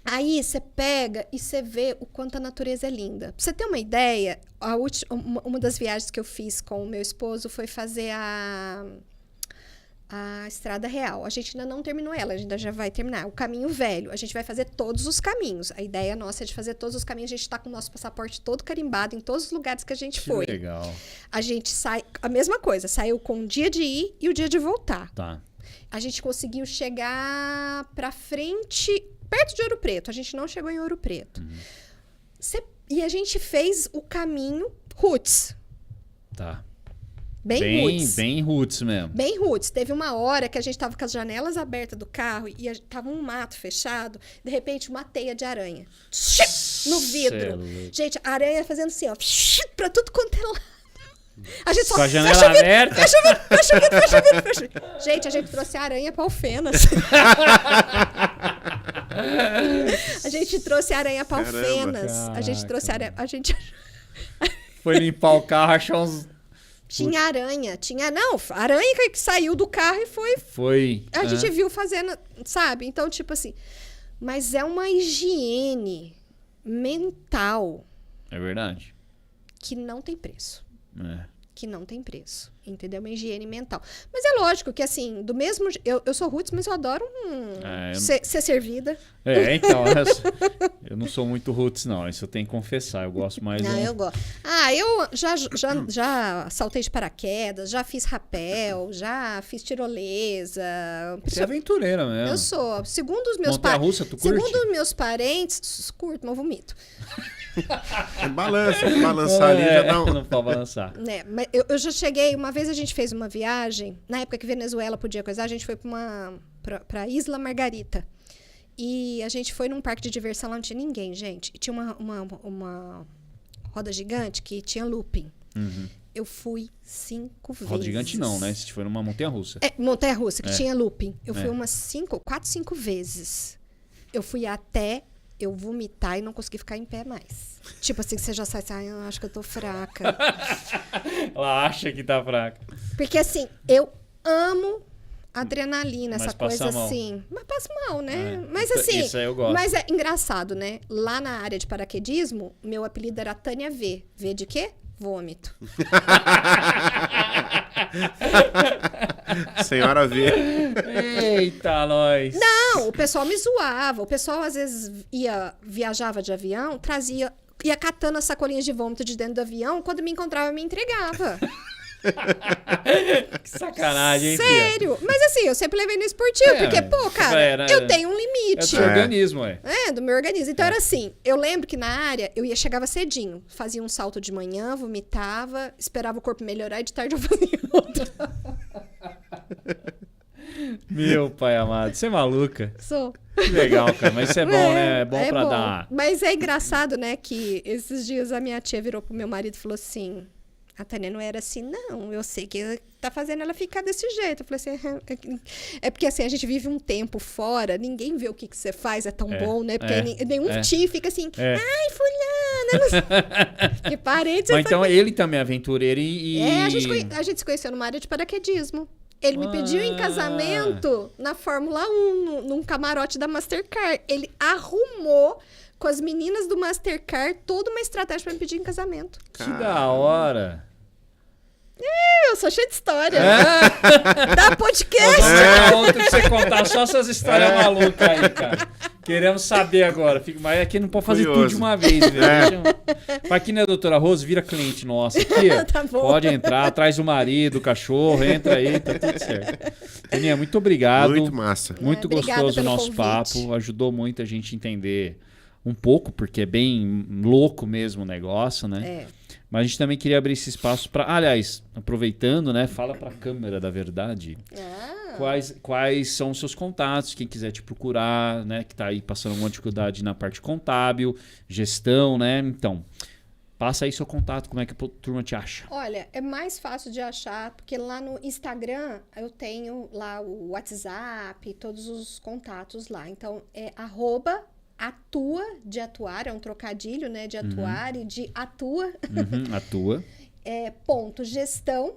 aí você pega e você vê o quanto a natureza é linda. Pra você ter uma ideia, uma das viagens que eu fiz com o meu esposo foi fazer a Estrada Real. A gente ainda não terminou ela, a gente ainda já vai terminar. O Caminho Velho, a gente vai fazer todos os caminhos. A ideia nossa é de fazer todos os caminhos. A gente tá com o nosso passaporte todo carimbado em todos os lugares que a gente foi. Que legal. A gente sai, a mesma coisa, saiu com o dia de ir e o dia de voltar. Tá. A gente conseguiu chegar pra frente, perto de Ouro Preto. A gente não chegou em Ouro Preto. E a gente fez o caminho roots. Tá. Bem roots. Bem roots mesmo. Bem roots. Teve uma hora que a gente tava com as janelas abertas do carro e tava um mato fechado. De repente, uma teia de aranha. No vidro. Gente, a aranha fazendo assim, ó. Pra tudo quanto é lado. A gente só com a janela aberta. Fecha o vidro. Gente, a gente trouxe a aranha pra Alfenas. A gente trouxe a aranha pra Alfenas. A gente trouxe a aranha. A gente... Foi limpar o carro, achou uns... Tinha aranha. Não, aranha que saiu do carro e foi. A gente viu fazendo, sabe? Então, tipo assim. Mas é uma higiene mental. É verdade. Que não tem preço. Que não tem preço. Entendeu? Uma higiene mental. Mas é lógico que, assim, do mesmo... Eu sou roots, mas eu adoro ser servida. Então, eu não sou muito roots, não. Isso eu tenho que confessar. Eu gosto mais... Não, eu gosto. Eu já saltei de paraquedas, já fiz rapel, já fiz tirolesa. Você é aventureira mesmo. Eu sou. Segundo os meus Montanha-russa, tu curte? Segundo os meus parentes... Curto, mas eu vomito. Balançar ali já dá um... Não pode balançar. Mas eu já cheguei... Uma vez a gente fez uma viagem, na época que Venezuela podia coisar, a gente foi pra Isla Margarita. E a gente foi num parque de diversão, lá não tinha ninguém, gente. E tinha uma roda gigante que tinha looping. Eu fui 5 vezes. Roda gigante não, né? Se foi numa montanha-russa. Montanha-russa, que tinha looping. Eu fui umas 4, 5 vezes. Eu fui até... eu vomitar e não consegui ficar em pé mais. Tipo assim, que você já sai, eu acho que eu tô fraca. Ela acha que tá fraca. Porque assim, eu amo adrenalina, mas essa coisa mal. Assim. Mas passa mal, né? Mas assim, isso aí eu gosto. Mas é engraçado, né? Lá na área de paraquedismo, meu apelido era Tânia V. V de quê? Vômito. Senhora V. Eita, nós. Não, o pessoal me zoava. O pessoal, às vezes, viajava de avião, ia catando as sacolinhas de vômito de dentro do avião. Quando me encontrava, me entregava. Que sacanagem, hein, sério? Filha? Mas assim, eu sempre levei no esportivo. Porque, pô, cara, eu tenho um limite. É do seu organismo, do meu organismo. Então era assim, eu lembro que na área, chegava cedinho. Fazia um salto de manhã, vomitava, esperava o corpo melhorar e de tarde eu fazia outro. Meu pai amado, você é maluca. Sou. Que legal, cara. Mas isso é bom, né? É bom pra bom. dar... Mas é engraçado, né, que esses dias a minha tia virou pro meu marido e falou assim... A Tânia não era assim, não. Eu sei que tá fazendo ela ficar desse jeito. Eu falei assim, é porque assim, a gente vive um tempo fora, ninguém vê o que você faz, é tão bom, né? Porque nenhum tio fica assim, ai, fulana. Que parente. Mas então ele também é aventureiro e... a gente se conheceu numa área de paraquedismo. Ele me pediu em casamento na Fórmula 1, num camarote da Mastercard. Ele arrumou com as meninas do Mastercard toda uma estratégia pra me pedir em casamento. Que da hora! Eu sou cheia de história. Dá podcast. Ontem pra você contar só essas histórias malucas aí, cara. Queremos saber agora. Mas aqui não pode fazer tudo de uma vez, velho. Aqui, né, doutora Rose? Vira cliente nossa aqui. Tá bom. Pode entrar, traz o marido, o cachorro, entra aí, tá tudo certo. Teninha, muito obrigado. Muito massa. Muito gostoso o nosso papo. Ajudou muito a gente entender um pouco, porque é bem louco mesmo o negócio, né? Mas a gente também queria abrir esse espaço para... Aliás, aproveitando, né? Fala para a câmera da verdade. Quais são os seus contatos, quem quiser te procurar, né? Que está aí passando alguma dificuldade na parte contábil, gestão, né? Então, passa aí seu contato, como é que a turma te acha? Olha, é mais fácil de achar, porque lá no Instagram eu tenho lá o WhatsApp, todos os contatos lá. Então, é @atua, de atuar, é um trocadilho, né? De atuar e de atua. Atua. _gestão.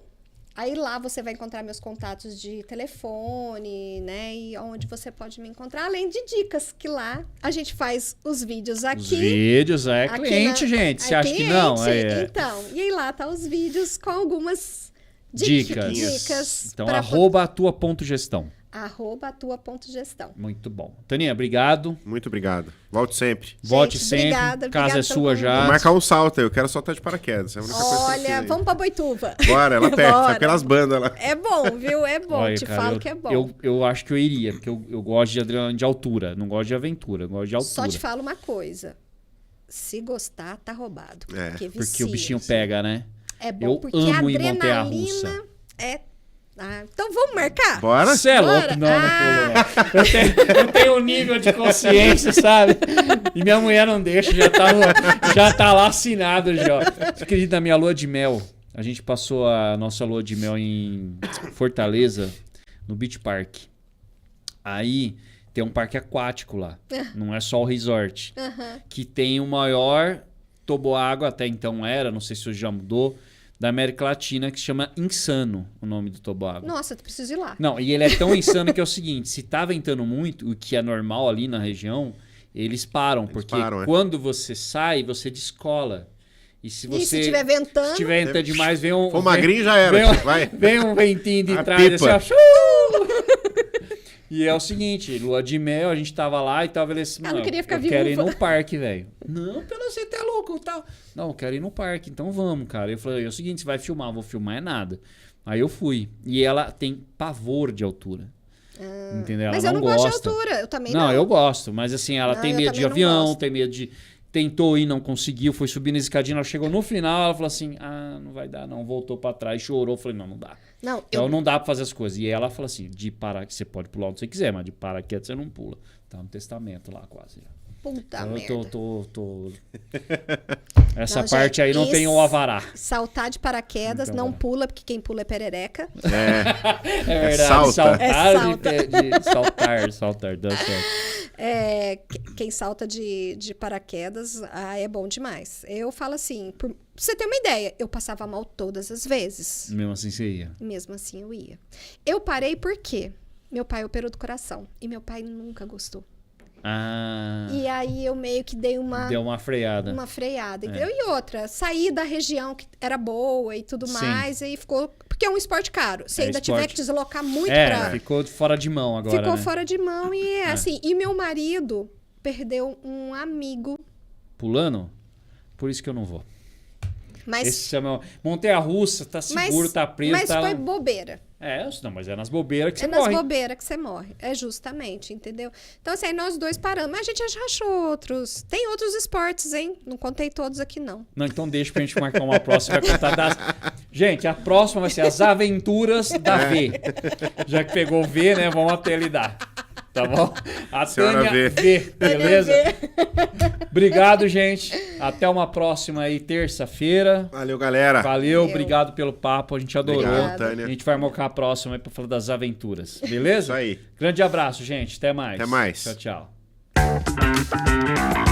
Aí lá você vai encontrar meus contatos de telefone, né? E onde você pode me encontrar, além de dicas, que lá a gente faz os vídeos aqui. Os vídeos, cliente, gente. Você acha que não? Então, e aí lá tá os vídeos com algumas dicas. Então, @atua.gestão. @atua.gestão. Muito bom. Taninha, obrigado. Muito obrigado. Volte sempre. Volte sempre. Obrigada, Casa é sua já. Vou marcar um salto aí. Eu quero saltar de paraquedas. É a única coisa que eu Olha, sei. vamos pra Boituva. Bora, ela perto. Tá pelas bandas lá. É bom, viu? É bom. Olha, Te cara, falo que é bom. Eu acho que eu iria, porque eu gosto de adrenalina de altura. Não gosto de aventura, eu gosto de altura. Só te falo uma coisa. se gostar, tá roubado. É, Porque Porque vicia. o bichinho pega, né? É bom, Eu porque amo a ir em montanha-russa. adrenalina é... Ah, então vamos marcar? Bora? Você é louco? Bora. Não, não pulo, não. Eu tenho um nível de consciência, sabe? E minha mulher não deixa, já tá lá assinado já. Você acredita na minha lua de mel? A gente passou a nossa lua de mel em Fortaleza, no Beach Park. Aí tem um parque aquático lá. Não é só o resort. Que tem o maior toboágua, até então era, não sei se hoje já mudou, da América Latina, que se chama Insano, o nome do toboágua. Nossa, tu precisa ir lá. Não, e ele é tão insano que é o seguinte, se tá ventando muito, o que é normal ali na região, eles param, porque param, quando você sai, você descola. E se você E se tiver ventando... se tiver ventando demais, vem um... For magrinho já era, vai. Vem um ventinho de A trás, pipa. assim, ó. E é o seguinte, lua de mel, a gente tava lá e tava ele assim, Ah, não mano, queria ficar eu quero ir viúva. no parque, velho. Não, pelo você tá louco, tal. Não, eu quero ir no parque, então vamos, cara. Eu falei, é o seguinte, você vai filmar, vou filmar é nada. Aí eu fui. E ela tem pavor de altura. Entendeu? Ela Mas eu não gosta. gosto de altura, eu também Não, não. eu gosto, mas assim, ela Não, tem eu medo de também não avião, gosto. tem medo de... Tentou ir, não conseguiu, foi subindo a escadinha, ela chegou no final, ela falou assim, ah, não vai dar não, voltou pra trás, chorou, eu falei, não dá. Não, Então não dá pra fazer as coisas. E ela falou assim, de paraquedas, você pode pular onde você quiser, mas de paraquedas você não pula. Tá no testamento lá quase. Puta Então merda. eu tô... Essa Não, parte gente, aí não tem o avará. Saltar de paraquedas, Então, não vai. pula, porque quem pula é perereca. É verdade, salta. saltar, É salta. saltar, dá certo. Quem salta de paraquedas, é bom demais. Eu falo assim, pra você ter uma ideia, eu passava mal todas as vezes. Mesmo assim você ia. Mesmo assim eu ia. Eu parei porque meu pai operou do coração. E meu pai nunca gostou. Ah, E aí eu meio que dei deu uma freada. uma freada. Entendeu? E outra, saí da região que era boa e tudo Sim. mais, e ficou... Porque é um esporte caro. Se É ainda esporte. tiver que deslocar muito Ficou fora de mão agora, Ficou né? fora de mão e assim... E meu marido perdeu um amigo. Pulando? Por isso que eu não vou. Mas, Esse é meu... Montanha-russa, tá seguro, tá preso, mas tá... foi bobeira. Não, mas é nas bobeiras que você É nas morre. bobeiras que você morre. É justamente, entendeu? Então, assim, aí nós dois paramos. Mas a gente já achou outros. Tem outros esportes, hein? Não contei todos aqui, não. Não, então deixa pra gente marcar uma próxima. Vai contar das... Gente, a próxima vai ser as aventuras da V. Já que pegou V, né? Vamos até ele dar. Tá bom? A Senhora Tânia V. V, beleza? Obrigado, gente. Até uma próxima aí, terça-feira. Valeu, galera. Valeu, obrigado pelo papo. A gente adorou. Obrigado, Tânia. A gente vai marcar a próxima aí pra falar das aventuras. Beleza? Isso aí. Grande abraço, gente. Até mais. Até mais. Tchau, tchau.